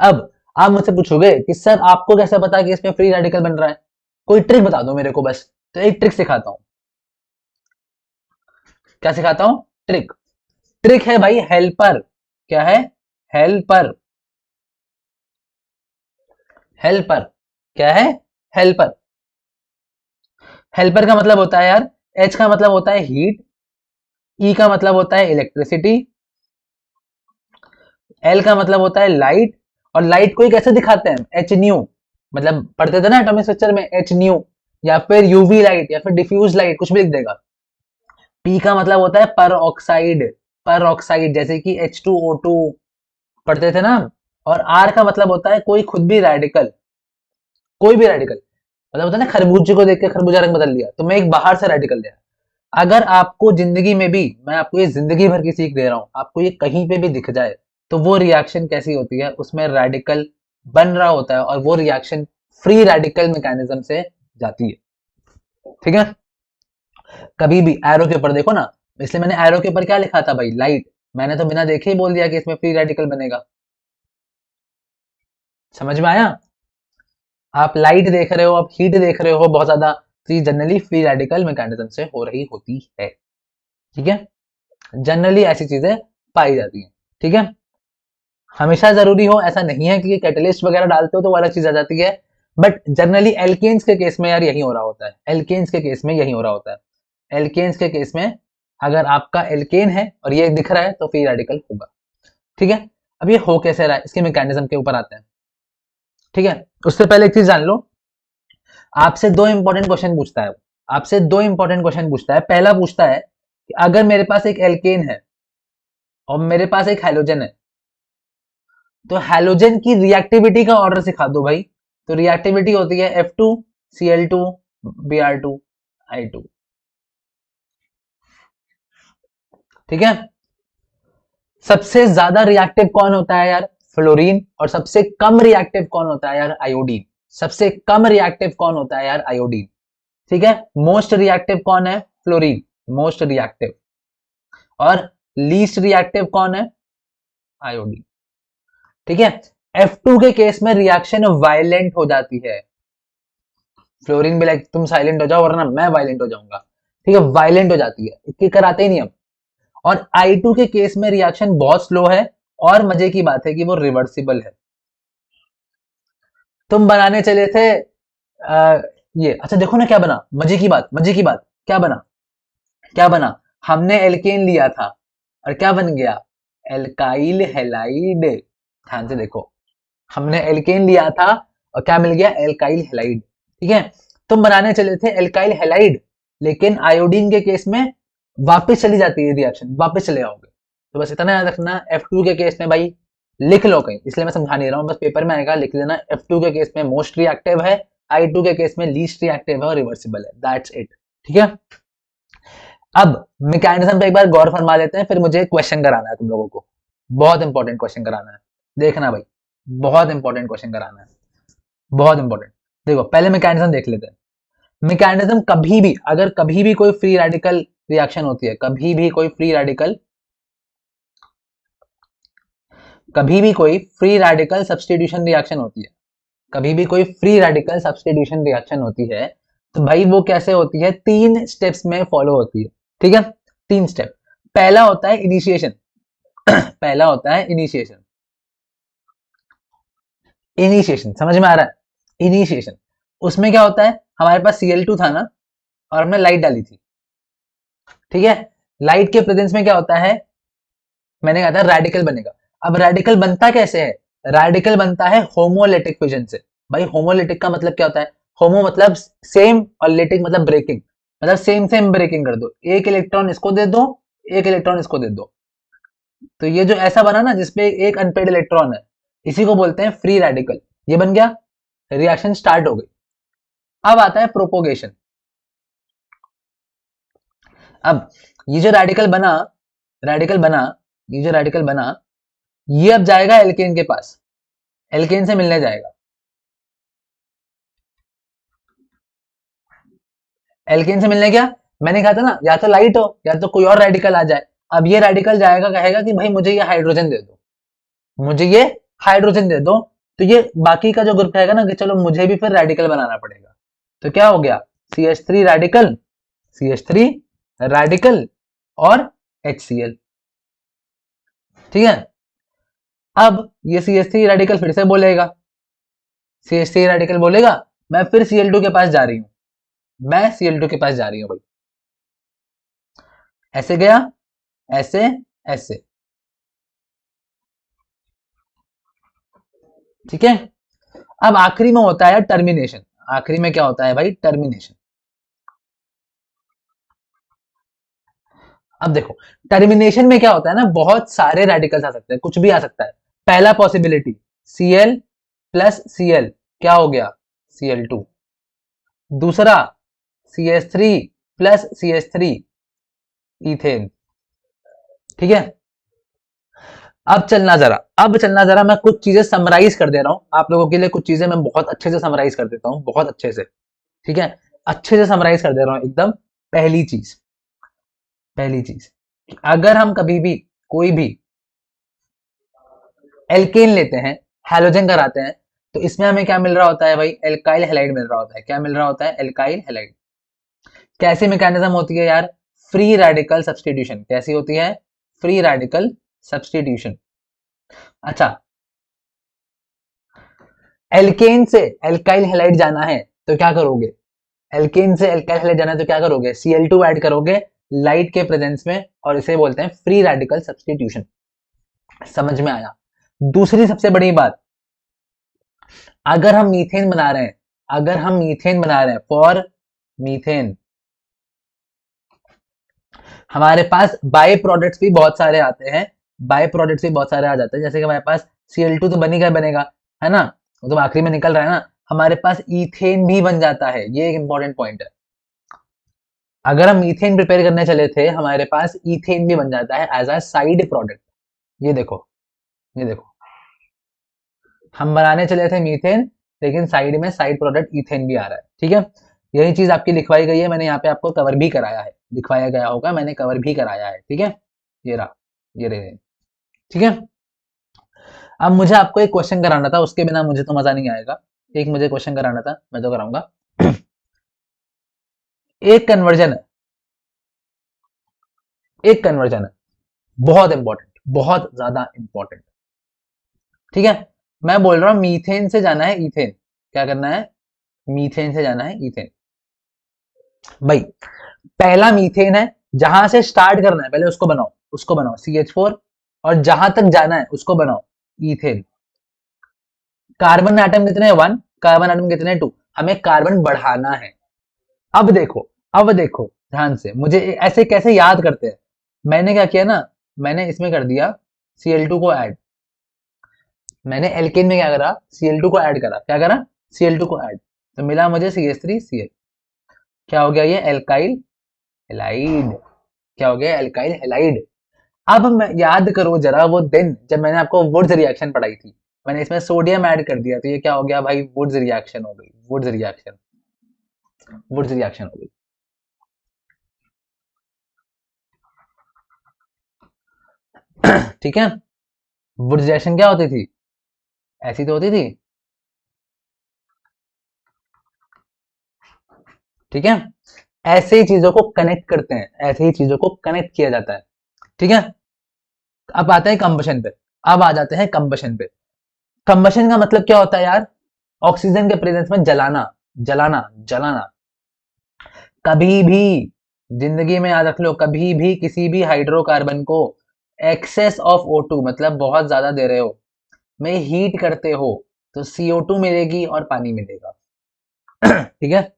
अब आप मुझसे पूछोगे कि सर आपको कैसे पता कि इसमें फ्री रेडिकल बन रहा है? कोई ट्रिक बता दो मेरे को बस। तो एक ट्रिक सिखाता हूं। क्या सिखाता हूं? ट्रिक। ट्रिक है भाई हेल्पर। क्या है? हेल्पर। हेल्पर क्या है? हेल्पर। हेल्पर का मतलब होता है यार, H का मतलब होता है हीट, E का मतलब होता है इलेक्ट्रिसिटी, L का मतलब होता है लाइट। और लाइट को ही कैसे दिखाते हैं? H new. मतलब पढ़ते थे ना एटॉमिक स्ट्रक्चर में, एच न्यू, या फिर यूवी लाइट, या फिर डिफ्यूज लाइट, कुछ भी लिख देगा। P का मतलब होता है पर ऑक्साइड। पर ऑक्साइड जैसे कि H2O2 पढ़ते थे ना। और R का मतलब होता है कोई खुद भी रेडिकल, कोई भी रेडिकल। मतलब होता है ना, खरबूजे को देख के खरबूजा रंग बदल लिया, तो मैं एक बाहर से रेडिकल लिया। अगर आपको जिंदगी में भी, मैं आपको ये जिंदगी भर की सीख दे रहा हूं, आपको ये कहीं पे भी दिख जाए, तो वो रिएक्शन कैसी होती है, उसमें रेडिकल बन रहा होता है, और वो रिएक्शन फ्री रेडिकल मैकेनिज्म से जाती है। ठीक है, कभी भी एरो के ऊपर देखो ना, इसलिए मैंने एरो के ऊपर क्या लिखा था भाई? लाइट। मैंने तो बिना देखे ही बोल दिया कि इसमें फ्री रेडिकल बनेगा। समझ में आया? आप लाइट देख रहे हो, आप हीट देख रहे हो बहुत ज्यादा, तो ये जनरली फ्री रेडिकल मैकेनिज्म से हो रही होती है। ठीक है, जनरली ऐसी चीजें पाई जाती हैं। ठीक है, हमेशा जरूरी हो ऐसा नहीं है कि कैटलिस्ट वगैरह डालते हो तो वो अलग चीज आ जाती है, बट जनरली एल्केन्स के केस में यार यही हो रहा होता है। एल्केन्स के केस में यही हो रहा होता है। एल्केन्स के केस में अगर आपका एल्केन है और ये दिख रहा है तो फ्री रेडिकल होगा। ठीक है, अब ये हो कैसे रहा है, इसके मैकेनिज्म के ऊपर आते हैं। ठीक है, उससे पहले एक चीज जान लो, आपसे दो इंपॉर्टेंट क्वेश्चन पूछता है। आपसे दो इंपॉर्टेंट क्वेश्चन पूछता है। पहला पूछता है कि अगर मेरे पास एक एल्केन है और मेरे पास एक हाइड्रोजन है, तो हैलोजन की रिएक्टिविटी का ऑर्डर सिखा दो भाई। तो रिएक्टिविटी होती है F2Cl2 Br2I2। ठीक है, सबसे ज्यादा रिएक्टिव कौन होता है यार? फ्लोरीन। और सबसे कम रिएक्टिव कौन होता है यार? आयोडीन। सबसे कम रिएक्टिव कौन होता है यार? आयोडीन। ठीक है, मोस्ट रिएक्टिव कौन है? Fluorine, most reactive. और लीस्ट रिएक्टिव कौन है? आयोडीन। ठीक है, F2 के केस में रिएक्शन वायलेंट हो जाती है। फ्लोरीन भी लाइक तुम साइलेंट हो जाओ वरना मैं वायलेंट हो जाऊंगा। ठीक है, वायलेंट हो जाती है, इसके कराते ही नहीं हम। और I2 के केस में रिएक्शन बहुत स्लो है, और मजे की बात है कि वो रिवर्सिबल है। तुम बनाने चले थे आ, ये अच्छा देखो ना क्या बना, मजे की बात, मजे की बात, क्या बना? क्या बना? हमने एल्केन लिया था और क्या बन गया? Alkyl halide. ध्यान से देखो, हमने एल्केन लिया था और क्या मिल गया? Alkyl halide. ठीक है, तुम बनाने चले थे एल्काइल हैलाइड, लेकिन आयोडीन के केस में वापस चली जाती है रिएक्शन, वापस चले आओगे। तो बस इतना याद रखना, F2 के केस में भाई लिख लो कहीं, इसलिए मैं समझा नहीं रहा हूँ, बस पेपर में आएगा लिख लेना। F2 के केस में मोस्ट रिएक्टिव है, I2 के केस में लीस्ट रिएक्टिव है और रिवर्सिबल है, दैट्स इट। ठीक है। अब मैकेनिज्म पे एक बार गौर फरमा लेते हैं, फिर मुझे क्वेश्चन कराना है तुम लोगों को, बहुत इंपॉर्टेंट क्वेश्चन कराना है, देखना भाई, बहुत इंपॉर्टेंट क्वेश्चन कराना है, बहुत इंपॉर्टेंट। देखो पहले मैकेनिज्म देख लेते हैं। मैकेनिज्म कभी भी, अगर कभी भी कोई फ्री रेडिकल रिएक्शन होती है, कभी भी कोई फ्री रेडिकल, कभी भी कोई फ्री रेडिकल सब्स्टिट्यूशन रिएक्शन होती है, कभी भी कोई फ्री रेडिकल सब्स्टिट्यूशन रिएक्शन होती है, तो भाई वो कैसे होती है, 3 स्टेप्स में फॉलो होती है। ठीक है, 3 स्टेप। पहला होता है इनिशिएशन, पहला होता है इनिशिएशन। इनिशिएशन समझ में आ रहा है? इनिशिएशन, उसमें क्या होता है, हमारे पास Cl2 था ना, और हमने लाइट डाली थी। ठीक है, लाइट के प्रेजेंस में क्या होता है, मैंने कहा था रेडिकल बनेगा। अब रेडिकल बनता कैसे है, रेडिकल बनता है होमोलिटिक फिजन से। भाई होमोलिटिक का मतलब क्या होता है, होमो मतलब सेम, और लिटिक मतलब ब्रेकिंग, मतलब सेम सेम ब्रेकिंग कर दो, एक इलेक्ट्रॉन इसको दे दो, एक इलेक्ट्रॉन इसको दे दो। तो ये जो ऐसा बना ना जिसपे एक अनपेड इलेक्ट्रॉन है, इसी को बोलते हैं फ्री रेडिकल। ये बन गया, रिएक्शन स्टार्ट हो गई। अब आता है प्रोपोगेशन। अब ये जो रेडिकल बना, रेडिकल बना, ये जो रेडिकल बना, ये अब जाएगा एल्केन के पास, एल्केन से मिलने जाएगा। एल्केन से मिलने क्या, मैंने कहा था ना, या तो लाइट हो या तो कोई और रेडिकल आ जाए। अब ये रेडिकल जाएगा, कहेगा कि भाई मुझे ये हाइड्रोजन दे दो, मुझे ये हाइड्रोजन दे दो। तो ये बाकी का जो ग्रुप कहेगा ना कि चलो मुझे भी फिर रेडिकल बनाना पड़ेगा। तो क्या हो गया, CH3 रेडिकल, CH3 रेडिकल और HCl। ठीक है, अब ये CH3 रेडिकल फिर से बोलेगा, CH3 रेडिकल बोलेगा, मैं फिर Cl2 के पास जा रही हूं, मैं Cl2 के पास जा रही हूं भाई। ऐसे गया, ऐसे, ऐसे। ठीक है, अब आखिरी में होता है टर्मिनेशन। आखिरी में क्या होता है भाई, टर्मिनेशन। अब देखो टर्मिनेशन में क्या होता है ना, बहुत सारे रेडिकल्स आ सकते हैं, कुछ भी आ सकता है। पहला पॉसिबिलिटी, Cl प्लस Cl, क्या हो गया, Cl2। दूसरा, CH3 प्लस CH3, इथेन। ठीक है, अब चलना जरा, मैं कुछ चीजें समराइज कर दे रहा हूं आप लोगों के लिए, कुछ चीजें मैं बहुत अच्छे से समराइज कर देता हूं, बहुत अच्छे से। ठीक है, अच्छे से समराइज कर दे रहा हूं एकदम। पहली चीज, पहली चीज, अगर हम कभी भी कोई भी एल्केन लेते हैं, हैलोजन कराते हैं, तो इसमें हमें क्या मिल रहा होता है भाई, एल्काइल हैलाइड मिल रहा होता है। क्या मिल रहा होता है, एल्काइल हैलाइड। कैसी मैकेनिज्म होती है यार, फ्री रेडिकल सब्स्टिट्यूशन। कैसी होती है, फ्री रेडिकल सब्स्टिट्यूशन। अच्छा, एल्केन से एल्काइल हैलाइड जाना है तो क्या करोगे, एल्केन से एल्काइल हैलाइड जाना है तो क्या करोगे, Cl2 ऐड करोगे लाइट के प्रेजेंस में, और इसे बोलते हैं फ्री रेडिकल सब्स्टिट्यूशन। समझ में आया? दूसरी सबसे बड़ी बात, अगर हम मीथेन बना रहे हैं, अगर हम मीथेन बना रहे हैं फॉर मीथेन, हमारे पास बाय प्रोडक्ट्स भी बहुत सारे आते हैं, बाय प्रोडक्ट्स भी बहुत सारे आ जाते हैं। जैसे कि हमारे पास Cl2 तो बनेगा बनेगा, है ना, वो तो आखिरी में निकल रहा है ना, हमारे पास ईथेन भी बन जाता है। ये एक इंपॉर्टेंट पॉइंट है, अगर हम मीथेन प्रिपेयर करने चले थे, हमारे पास ईथेन भी बन जाता है एज अ साइड प्रोडक्ट। ये देखो, ये देखो, हम बनाने चले थे मीथेन, लेकिन साइड में साइड प्रोडक्ट ईथेन भी आ रहा है। ठीक है, यही चीज आपकी लिखवाई गई है, मैंने यहाँ पे आपको कवर भी कराया है, दिखवाया गया होगा, मैंने कवर भी कराया है। ठीक है, ये रहा, ये रहे। ठीक है, अब मुझे आपको एक क्वेश्चन कराना था, उसके बिना मुझे तो मजा नहीं आएगा। एक मुझे क्वेश्चन कराना था, मैं तो कराऊंगा। एक कन्वर्जन है, एक कन्वर्जन है, बहुत इंपॉर्टेंट, बहुत ज्यादा इंपॉर्टेंट। ठीक है, मैं बोल रहा हूं मीथेन से जाना है इथेन। क्या करना है, मीथेन से जाना है इथेन। भाई पहला मीथेन है, जहां से स्टार्ट करना है पहले उसको बनाओ, उसको बनाओ CH4, और जहां तक जाना है उसको बनाओ इथेन। कार्बन एटम कितने हैं, 1, कार्बन एटम कितने हैं, 2, हमें कार्बन बढ़ाना है। अब देखो, अब देखो ध्यान से, मुझे ऐसे कैसे याद करते हैं। मैंने क्या किया ना, मैंने इसमें कर दिया Cl2 को ऐड, मैंने एल्केन में क्या करा, Cl2 को ऐड करा, क्या करा, Cl2 को ऐड, तो मिला मुझे CH3Cl। क्या हो गया ये? Alkyl halide. क्या हो गया? Alkyl halide. अब मैं याद करो जरा वो दिन जब मैंने आपको वुड्स रिएक्शन पढ़ाई थी, मैंने इसमें सोडियम ऐड कर दिया, तो ये क्या हो गया भाई? वुड्स रिएक्शन हो गई, वुड्स रिएक्शन, वुड्स रिएक्शन हो गई। ठीक है। वुड्स रिएक्शन क्या होती थी? ऐसी तो होती थी। ठीक है। ऐसे ही चीजों को कनेक्ट करते हैं, ऐसे ही चीजों को कनेक्ट किया जाता है। ठीक है। अब आते हैं कंबशन पे। अब आ जाते हैं कंबशन पे। कंबशन का मतलब क्या होता है यार? ऑक्सीजन के प्रेजेंस में जलाना, जलाना, जलाना। कभी भी जिंदगी में याद रख लो, कभी भी किसी भी हाइड्रोकार्बन को एक्सेस ऑफ O2 मतलब बहुत ज्यादा दे रहे हो, में हीट करते हो, तो CO2 मिलेगी और पानी मिलेगा। ठीक है।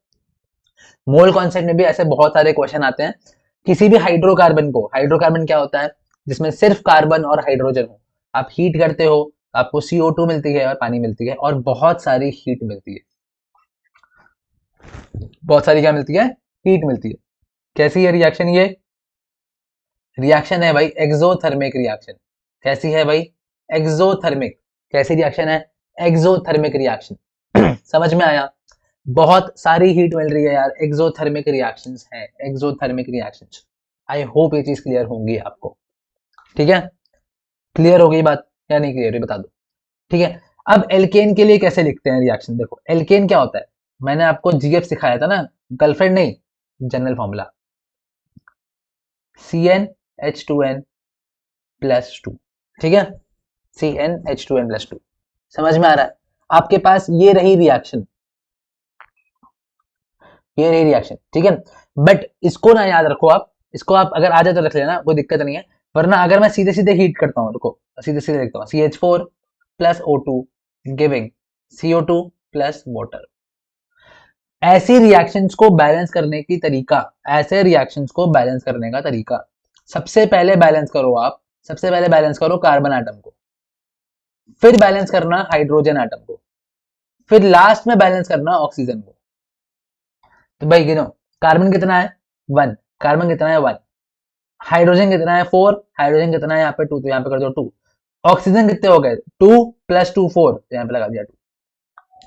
मोल कॉन्सेप्ट में भी ऐसे बहुत सारे क्वेश्चन आते हैं। किसी भी हाइड्रोकार्बन को, हाइड्रोकार्बन क्या होता है? जिसमें सिर्फ कार्बन और हाइड्रोजन हो, आप हीट करते हो, आपको CO2 मिलती है और पानी मिलती है और बहुत सारी हीट मिलती है। बहुत सारी क्या मिलती है? हीट मिलती है। कैसी है रिएक्शन ये? रिएक्शन है भाई एक्सोथर्मिक रिएक्शन। कैसी है भाई? एक्सोथर्मिक। कैसी रिएक्शन है? Exothermic reaction. समझ में आया? बहुत सारी हीट मिल रही है यार, एक्सोथर्मिक रिएक्शंस हैं, एक्सोथर्मिक रिएक्शंस। आई होप ये चीज क्लियर होंगी आपको। ठीक है। क्लियर हो गई बात या नहीं क्लियर है बता दो। ठीक है। अब एल्केन के लिए कैसे लिखते हैं रिएक्शन? देखो एल्केन क्या होता है, मैंने आपको जीएफ सिखाया था ना, गर्लफ्रेंड नहीं, जनरल फॉर्मूला, CnH2n प्लस 2। ठीक है। CnH2n plus 2। समझ में आ रहा है? आपके पास ये रही रिएक्शन, ये रही रिएक्शन। ठीक है। बट इसको ना याद रखो आप, इसको आप अगर आ जाए तो रख लेना, कोई दिक्कत नहीं है। वरना अगर मैं सीधे सीधे हीट करता हूँ, रुको, सीधे सीधे लिखता हूँ, CH4 plus O2 giving CO2 plus water. ऐसी रिएक्शंस को बैलेंस करने की तरीका, ऐसे रिएक्शंस को बैलेंस करने का तरीका, सबसे पहले बैलेंस करो आप, सबसे पहले बैलेंस करो कार्बन एटम को, फिर बैलेंस करना हाइड्रोजन एटम को, फिर लास्ट में बैलेंस करना ऑक्सीजन को। तो भाई गिनो, कार्बन कितना है? 1। कार्बन कितना है? 1। हाइड्रोजन कितना है? 4। हाइड्रोजन कितना है यहाँ पे? 2, तो यहाँ पे कर दो 2। ऑक्सीजन कितने हो गए? 2 प्लस 2 4, तो यहाँ पे लगा दिया 2।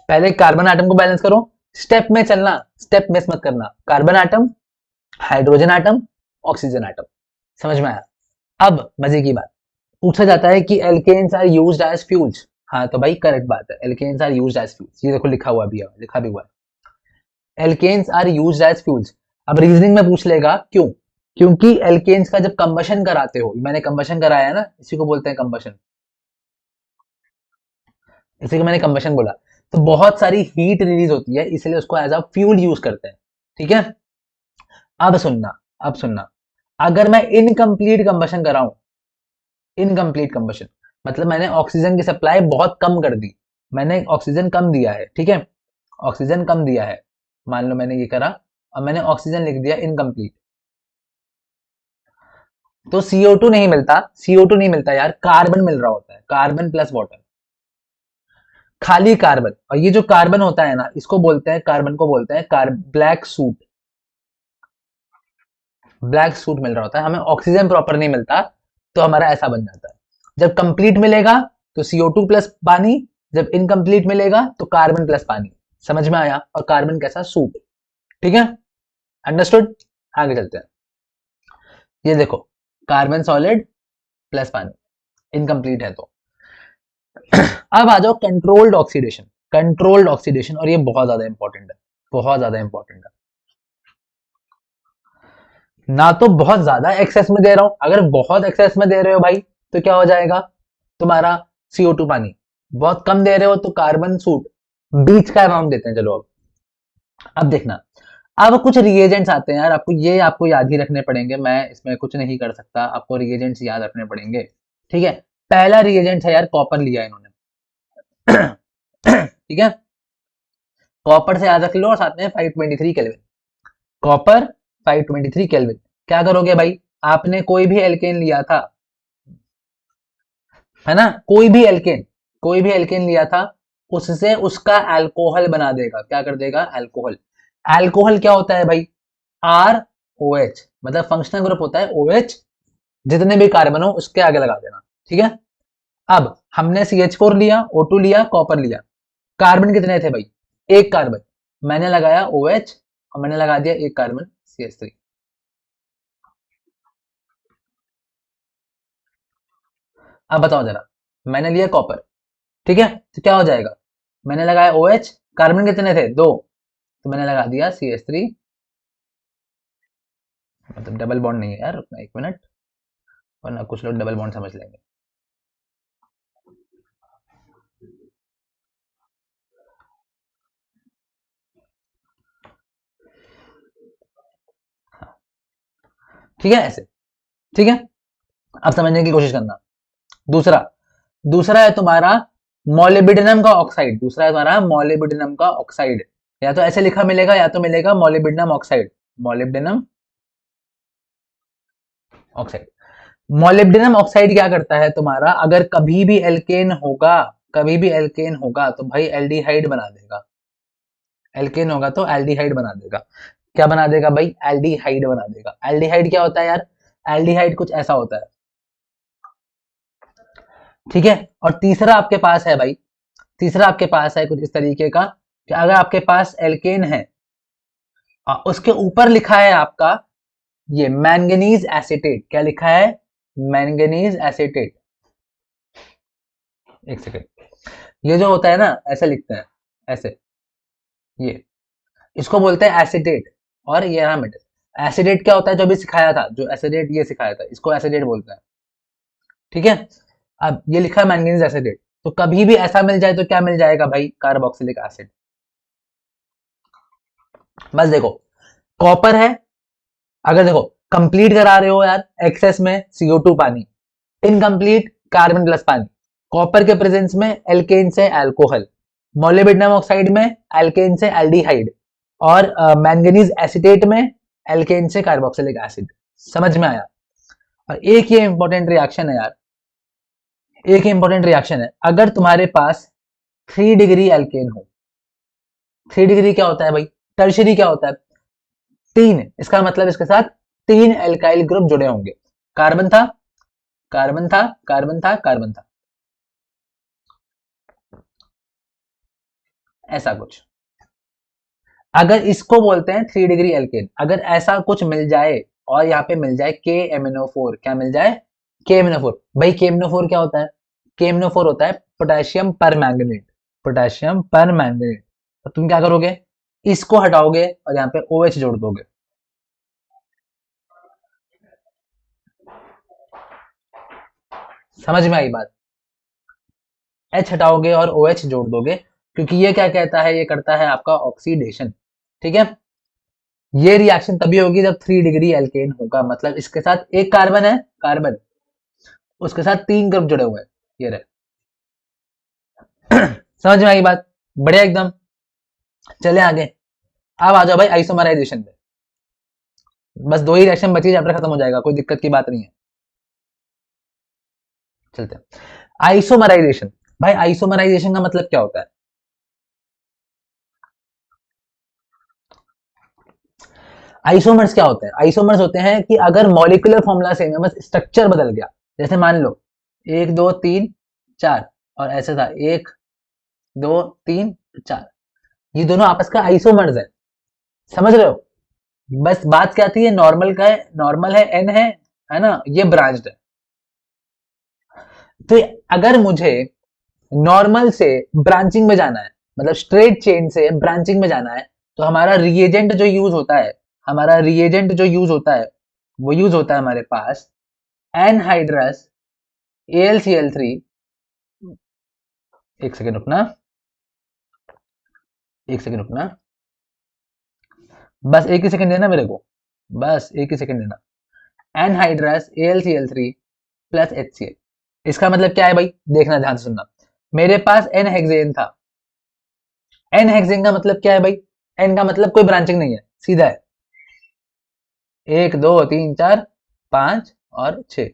पहले कार्बन एटम को बैलेंस करो, स्टेप में चलना, स्टेप मिस मत करना। Carbon atom, hydrogen atom, oxygen atom. समझ में आया? अब मजे की बात, पूछा जाता है कि alkanes are used as fuels. हाँ तो भाई करेक्ट बात है, alkanes are used as fuels, ये देखो लिखा हुआ भी है, लिखा भी हुआ है, alkanes are used as fuels. अब रीजनिंग में पूछ लेगा क्यों? क्योंकि एल्केन्स का जब कंबशन कराते हो, मैंने कंबशन कराया है ना, इसी को बोलते हैं कंबशन, इसी को मैंने कंबशन बोला, तो बहुत सारी हीट रिलीज होती है, इसलिए उसको एज अ फ्यूल यूज करते हैं। ठीक है। अब सुनना, अब सुनना, अगर मैं इनकम्प्लीट कंबशन कराऊं, इनकम्प्लीट कंबशन मतलब मैंने ऑक्सीजन की सप्लाई बहुत कम कर दी, मैंने ऑक्सीजन कम दिया है, ठीक है, ऑक्सीजन कम दिया है, मान लो मैंने ये करा और मैंने ऑक्सीजन लिख दिया इनकम्प्लीट, तो CO2 नहीं मिलता, CO2 नहीं मिलता यार, कार्बन मिल रहा होता है, कार्बन प्लस वाटर, खाली कार्बन। और ये जो कार्बन होता है ना, इसको बोलते हैं, कार्बन को बोलते हैं ब्लैक सूट, ब्लैक सूट मिल रहा होता है हमें, ऑक्सीजन प्रॉपर नहीं मिलता, तो हमारा ऐसा बन जाता है। जब कंप्लीट मिलेगा तो CO2 प्लस पानी, जब इनकम्प्लीट मिलेगा तो कार्बन प्लस पानी। समझ में आया? और कार्बन कैसा? सूट। ठीक है। अंडरस्टूड। आगे चलते हैं। ये देखो, कार्बन सॉलिड प्लस पानी, इनकम्प्लीट है तो। अब आ जाओ कंट्रोल्ड ऑक्सीडेशन, कंट्रोल्ड ऑक्सीडेशन, और ये बहुत ज्यादा इंपॉर्टेंट है, बहुत ज्यादा इंपॉर्टेंट है। ना तो बहुत ज्यादा एक्सेस में दे रहा हूं, अगर बहुत एक्सेस में दे रहे हो भाई तो क्या हो जाएगा तुम्हारा? CO2 पानी। बहुत कम दे रहे हो तो कार्बन सूट, बीच का अमाउंट देते हैं। चलो अब देखना, अब कुछ रिएजेंट्स आते हैं यार, आपको ये आपको याद ही रखने पड़ेंगे, मैं इसमें कुछ नहीं कर सकता, आपको रिएजेंट्स याद रखने पड़ेंगे। ठीक है। पहला रिएजेंट है यार, कॉपर लिया इन्होंने। ठीक है, कॉपर से याद रख लो, और साथ में 523 केल्विन, कॉपर 523 केल्विन। क्या करोगे भाई? आपने कोई भी एल्केन लिया था, है ना, कोई भी एल्केन, कोई भी एल्केन लिया था, उससे उसका अल्कोहल बना देगा, क्या कर देगा? अल्कोहल। अल्कोहल क्या होता है भाई, आर ओ एच, मतलब फंक्शनल ग्रुप होता है ओ एच, जितने भी कार्बन हो उसके आगे लगा देना, ठीक है। अब हमने CH4 लिया, O2 लिया, कॉपर लिया, कार्बन कितने थे भाई, एक कार्बन, मैंने लगाया OH और मैंने लगा दिया एक कार्बन CH3। अब बताओ जरा, मैंने लिया कॉपर, ठीक है, तो क्या हो जाएगा, मैंने लगाया OH, कार्बन कितने थे, दो, तो मैंने लगा दिया CH3, मतलब डबल बॉन्ड नहीं है यार, रुकना एक मिनट, वरना कुछ लोग डबल बॉन्ड समझ लेंगे। ठीक है ऐसे, ठीक है। अब समझने की कोशिश करना। दूसरा, दूसरा है तुम्हारा मोलिब्डेनम का ऑक्साइड, दूसरा है तुम्हारा मोलिब्डेनम का ऑक्साइड, या तो ऐसे लिखा मिलेगा या तो मिलेगा molybdenum oxide, molybdenum oxide. Molybdenum oxide क्या करता है तुम्हारा, अगर कभी भी एल्केन होगा, कभी भी एल्केन होगा तो भाई एल्डिहाइड बना देगा, एल्केन होगा तो एल्डिहाइड बना देगा, क्या बना देगा भाई, एल्डिहाइड बना देगा। एल्डिहाइड क्या होता है यार, एल्डिहाइड कुछ ऐसा होता है, ठीक है। और तीसरा आपके पास है भाई, तीसरा आपके पास है कुछ इस तरीके का कि अगर आपके पास एल्केन है उसके ऊपर लिखा है आपका ये मैंगनीज एसिटेट, क्या लिखा है, मैंगनीज एसिटेट, एक सेकेंड, ये जो होता है ना ऐसे लिखते हैं, ऐसे, ये इसको बोलते हैं एसिडेट, और ये रहा मेटल। एसिडेट क्या होता है, जो भी सिखाया था, जो एसिडेट ये सिखाया था, इसको एसिडेट बोलते हैं, ठीक है। अब ये लिखा है मैंगनीज एसिडेट, तो कभी भी ऐसा मिल जाए तो क्या मिल जाएगा भाई, कार्बोक्सिलिक एसिड। बस देखो, कॉपर है, अगर देखो कंप्लीट करा रहे हो यार, एक्सेस में CO2 पानी, इनकम्प्लीट कार्बन प्लस पानी, कॉपर के प्रेजेंस में एल्केन से अल्कोहल, मोलिब्डेनम ऑक्साइड में एल्केन से एल्डिहाइड, और मैंगनीज एसिटेट में एल्केन से कार्बोक्सिलिक एसिड। समझ में आया। और एक ये इंपॉर्टेंट रिएक्शन है यार, एक इंपॉर्टेंट रिएक्शन है, अगर तुम्हारे पास 3 डिग्री एल्केन हो, 3 डिग्री क्या होता है भाई, टर्शरी क्या होता है, तीन, इसका मतलब इसके साथ तीन एल्काइल ग्रुप जुड़े होंगे, कार्बन था, कार्बन था, कार्बन था, कार्बन था, ऐसा कुछ। अगर इसको बोलते हैं 3 डिग्री एल्केन, अगर ऐसा कुछ मिल जाए और यहाँ पे मिल जाए KMnO4, क्या मिल जाए, KMnO4, भाई KMnO4 क्या होता है, KMnO4 होता है पोटेशियम पर मैंगनेट, पोटेशियम पर मैंगनेट। तो तुम क्या करोगे, इसको हटाओगे और यहाँ पे OH जोड़ दोगे, समझ में आई बात, H हटाओगे और OH जोड़ दोगे, क्योंकि ये क्या कहता है, ये करता है आपका ऑक्सीडेशन, ठीक है। ये रिएक्शन तभी होगी जब 3 डिग्री एल्केन होगा, मतलब इसके साथ एक कार्बन है, कार्बन, उसके साथ तीन ग्रुप जुड़े हुए हैं, ये रहे। समझ में आई बात, बढ़िया एकदम। चले आगे, अब आ जाओ भाई आइसोमराइजेशन पे, बस दो ही रिएक्शन बची, चैप्टर खत्म हो जाएगा, कोई दिक्कत की बात नहीं है। चलते हैं आइसोमराइजेशन। भाई आइसोमराइजेशन का मतलब क्या होता है, आइसोमर्स क्या होते हैं, आइसोमर्स होते हैं कि अगर मॉलिक्यूलर फॉर्मूला सेम है, बस स्ट्रक्चर बदल गया, जैसे मान लो 1 2 3 4, और ऐसे था 1 2 3 4, ये दोनों आपस का आइसोमर्स है, समझ रहे हो। बस बात क्या थी, ये नॉर्मल का है, नॉर्मल है, N है ना, ये ब्रांच्ड है। तो अगर मुझे नॉर्मल से ब्रांचिंग में जाना है, मतलब स्ट्रेट चेन से ब्रांचिंग में जाना है, तो हमारा रिएजेंट जो यूज होता है, हमारा रिएजेंट जो यूज होता है, वो यूज होता है हमारे पास एनहाइड्रस AlCl3, एक सेकेंड रुकना, एक सेकेंड रुकना, बस एक ही सेकेंड देना मेरे को, बस एक ही सेकेंड देना, एनहाइड्रस AlCl3 प्लस HCl। इसका मतलब क्या है भाई, देखना ध्यान से सुनना, मेरे पास N हेक्सेन था, N हेक्सेन का मतलब क्या है भाई, N का मतलब कोई ब्रांचिंग नहीं है, सीधा है 1 2 3 4 5 और 6,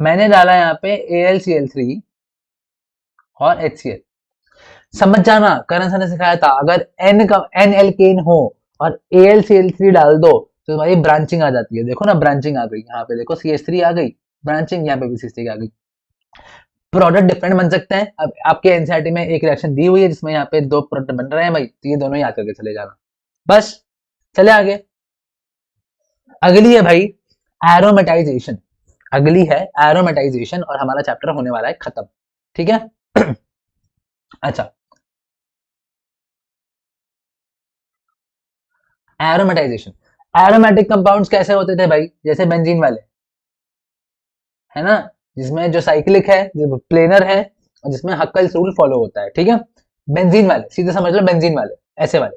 मैंने डाला यहाँ पे AlCl3 और HCl। समझ जाना, करण सर ने सिखाया था, अगर N का N एल्केन हो और AlCl3 डाल दो तो तुम्हारी ब्रांचिंग आ जाती है। देखो ना, ब्रांचिंग आ गई, यहाँ पे देखो CH3 आ गई, ब्रांचिंग यहाँ पे भी CH3 आ गई। प्रोडक्ट डिफरेंट बन सकते हैं। अब आपके एनसीईआरटी में एक रिएक्शन दी हुई है जिसमें यहाँ पे 2 प्रोडक्ट बन रहे हैं भाई, तो ये दोनों याद करके चले जाना। बस, चले आगे। अगली है भाई एरोमेटाइजेशन। अगली है एरोमेटाइजेशन और हमारा चैप्टर होने वाला है खत्म। ठीक है। अच्छा, एरोमेटाइजेशन। एरोमेटिक कंपाउंड्स कैसे होते थे भाई? जैसे बेंजीन वाले, है ना, जिसमें जो साइक्लिक है, जो प्लेनर है, और जिसमें हक्कल्स रूल फॉलो होता है। ठीक है, बेंजीन वाले, सीधे समझ लो बेंजीन वाले, ऐसे वाले।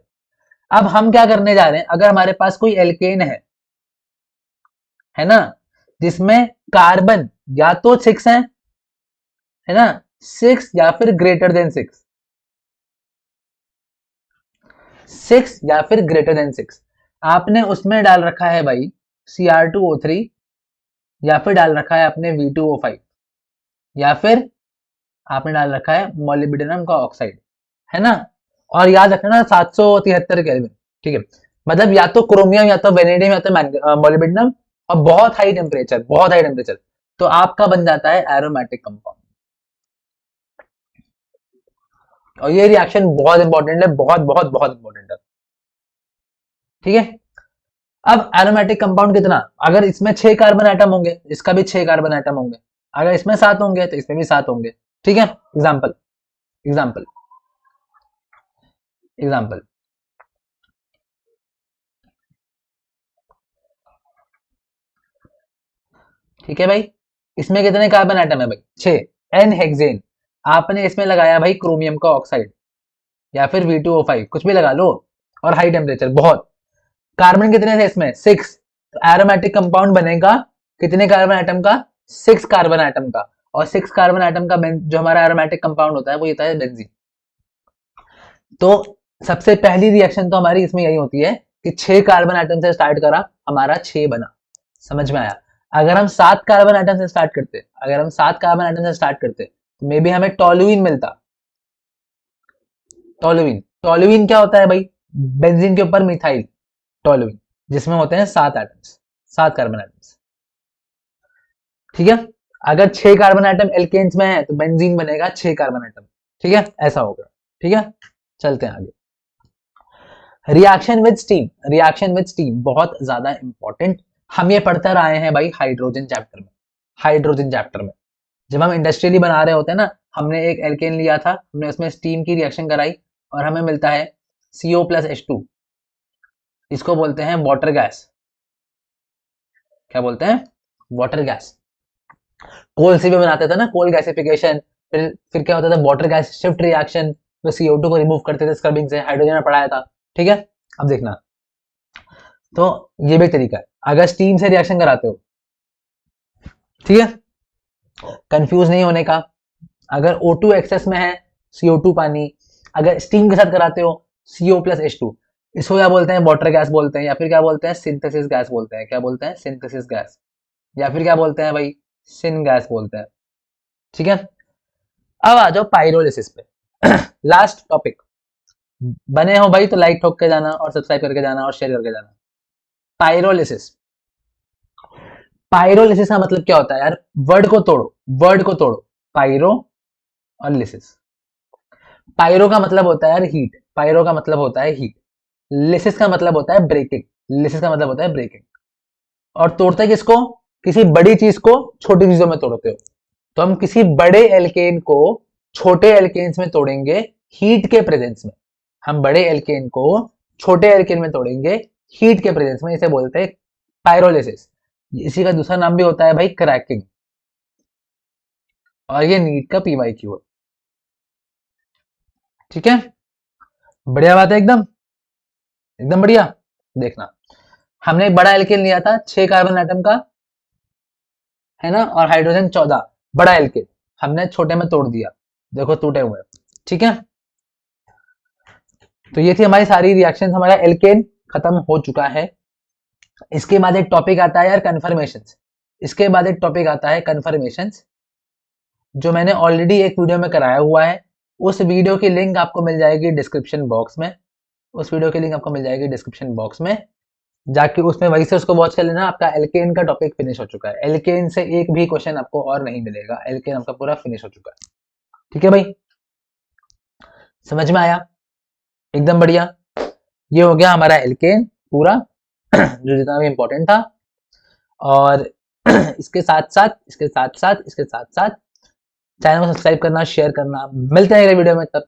अब हम क्या करने जा रहे हैं, अगर हमारे पास कोई एल्केन है ना, जिसमें कार्बन या तो 6 है ना, 6 या फिर ग्रेटर देन 6, 6 या फिर ग्रेटर देन 6, आपने उसमें डाल रखा है भाई Cr2O3, या फिर डाल रखा है आपने V2O5, या फिर आपने डाल रखा है मोलिब्डेनम का ऑक्साइड, है ना। और याद रखना 773 केल्विन। ठीक है, मतलब या तो क्रोमियम या तो वेनेडियम या तो मोलिब्डेनम, और बहुत हाई टेम्परेचर, बहुत हाई टेम्परेचर, तो आपका बन जाता है एरोमेटिक कंपाउंड। और ये रिएक्शन बहुत इंपॉर्टेंट है, बहुत बहुत बहुत इंपॉर्टेंट है। ठीक है, अब एरोमेटिक कंपाउंड कितना, अगर इसमें 6 कार्बन एटम होंगे, इसका भी 6 कार्बन एटम होंगे, अगर इसमें 7 होंगे तो इसमें भी 7 होंगे। ठीक है, एग्जाम्पल एग्जाम्पल एग्जाम्पल, ठीक है भाई, इसमें कितने कार्बन एटम है भाई? 6। एन हेक्सेन, आपने इसमें लगाया भाई क्रोमियम का ऑक्साइड या फिर V2O5, कुछ भी लगा लो, और हाई टेम्परेचर बहुत। कार्बन कितने थे इसमें? 6। तो एरोमेटिक कंपाउंड बनेगा कितने कार्बन एटम का? 6 कार्बन एटम का। और 6 कार्बन एटम का जो हमारा एरोमेटिक कंपाउंड होता है वो होता है बेंजीन। तो सबसे पहली रिएक्शन तो हमारी इसमें यही होती है कि 6 कार्बन एटम से स्टार्ट करा, हमारा 6 बना। समझ में आया? अगर हम 7 कार्बन एटम से स्टार्ट करते, अगर हम 7 कार्बन एटम से स्टार्ट करते, तो मे बी हमें टोलुइन मिलता। टोलुइन, टोलुइन क्या होता है भाई? बेंजीन के ऊपर मिथाइल टोलुइन, जिसमें होते हैं 7 एटम्स, 7 कार्बन एटम्स। ठीक है, अगर 6 कार्बन एटम एल्केन्स में है तो बेंजीन बनेगा 6 कार्बन एटम। ठीक है, ऐसा होगा। ठीक है, चलते हैं आगे। Reaction with steam, reaction with steam बहुत ज्यादा इंपॉर्टेंट। हम ये पढ़ते आए हैं भाई हाइड्रोजन चैप्टर में, हाइड्रोजन चैप्टर में जब हम इंडस्ट्रियली बना रहे होते हैं ना, हमने एक एल्केन लिया था, हमने उसमें स्टीम की रिएक्शन कराई और हमें मिलता है CO+H2, इसको बोलते हैं वाटर गैस। क्या बोलते हैं? Water gas. कोल से भी बनाते थे ना, कोल गैसिफिकेशन, फिर क्या होता था? वाटर गैस शिफ्ट रिएक्शन, तो CO2 को रिमूव करते थे स्क्रबिंग से, हाइड्रोजन में पढ़ाया था। ठीक है, अब देखना, तो ये भी तरीका है अगर स्टीम से रिएक्शन कराते हो। ठीक है, कंफ्यूज नहीं होने का। अगर O2 एक्सेस में है, CO2 पानी, अगर स्टीम के साथ कराते हो CO+H2, इसको क्या बोलते हैं? वाटर गैस बोलते हैं, या फिर क्या बोलते हैं? सिंथेसिस गैस बोलते हैं। क्या बोलते हैं? सिंथेसिस गैस, या फिर क्या बोलते हैं भाई? सिन गैस बोलते हैं। ठीक है, अब आ जाओ पाइरोलिसिस पे। Last topic. बने हो भाई तो लाइक ठोक के जाना और सब्सक्राइब करके जाना और शेयर करके जाना। पाइरोलिसिस, पाइरोलिसिस का मतलब क्या होता है यार? वर्ड को तोड़ो, वर्ड को तोड़ो। पाइरो और लिसिस। पायरो का मतलब होता है यार हीट, पायरो का मतलब होता है हीट। लिसिस का मतलब होता है ब्रेकिंग, लिसिस का मतलब होता है ब्रेकिंग। और तोड़ते किसको? किसी बड़ी चीज को छोटी चीजों में तोड़ते हो। तो हम किसी बड़े एल्केन को छोटे एल्केन्स में तोड़ेंगे हीट के प्रेजेंस में। हम बड़े एल्केन को छोटे एल्केन में तोड़ेंगे हीट के प्रेजेंस में, इसे बोलते हैं पायरोलिसिस। इसी का दूसरा नाम भी होता है भाई क्रैकिंग। और ये नीट का PYQ है। ठीक है, बढ़िया बात है, एकदम एकदम बढ़िया। देखना, हमने एक बड़ा एल्केन लिया था 6 कार्बन एटम का, है ना, और हाइड्रोजन 14, बड़ा एल्केन हमने छोटे में तोड़ दिया, देखो टूटे हुए। ठीक है, तो ये थी हमारी सारी रिएक्शन, हमारा एल्केन खत्म हो चुका है। इसके बाद एक टॉपिक आता है यार कन्फर्मेशन। इसके बाद एक टॉपिक आता है कन्फर्मेशन, जो मैंने ऑलरेडी एक वीडियो में कराया हुआ है। उस वीडियो की लिंक आपको मिल जाएगी डिस्क्रिप्शन बॉक्स में। उस वीडियो की लिंक आपको मिल जाएगी डिस्क्रिप्शन बॉक्स में, जाके उसमें वहीं से उसको वॉच कर लेना। आपका एल्केन का टॉपिक फिनिश हो चुका है, एल्केन से एक भी क्वेश्चन आपको और नहीं मिलेगा, एल्केन आपका पूरा फिनिश हो चुका है। ठीक है भाई, समझ में आया? एकदम बढ़िया। ये हो गया हमारा एल्केन पूरा जो जितना भी इंपॉर्टेंट था। और इसके साथ साथ चैनल को सब्सक्राइब करना, शेयर करना। मिलते हैं अगले वीडियो में, तब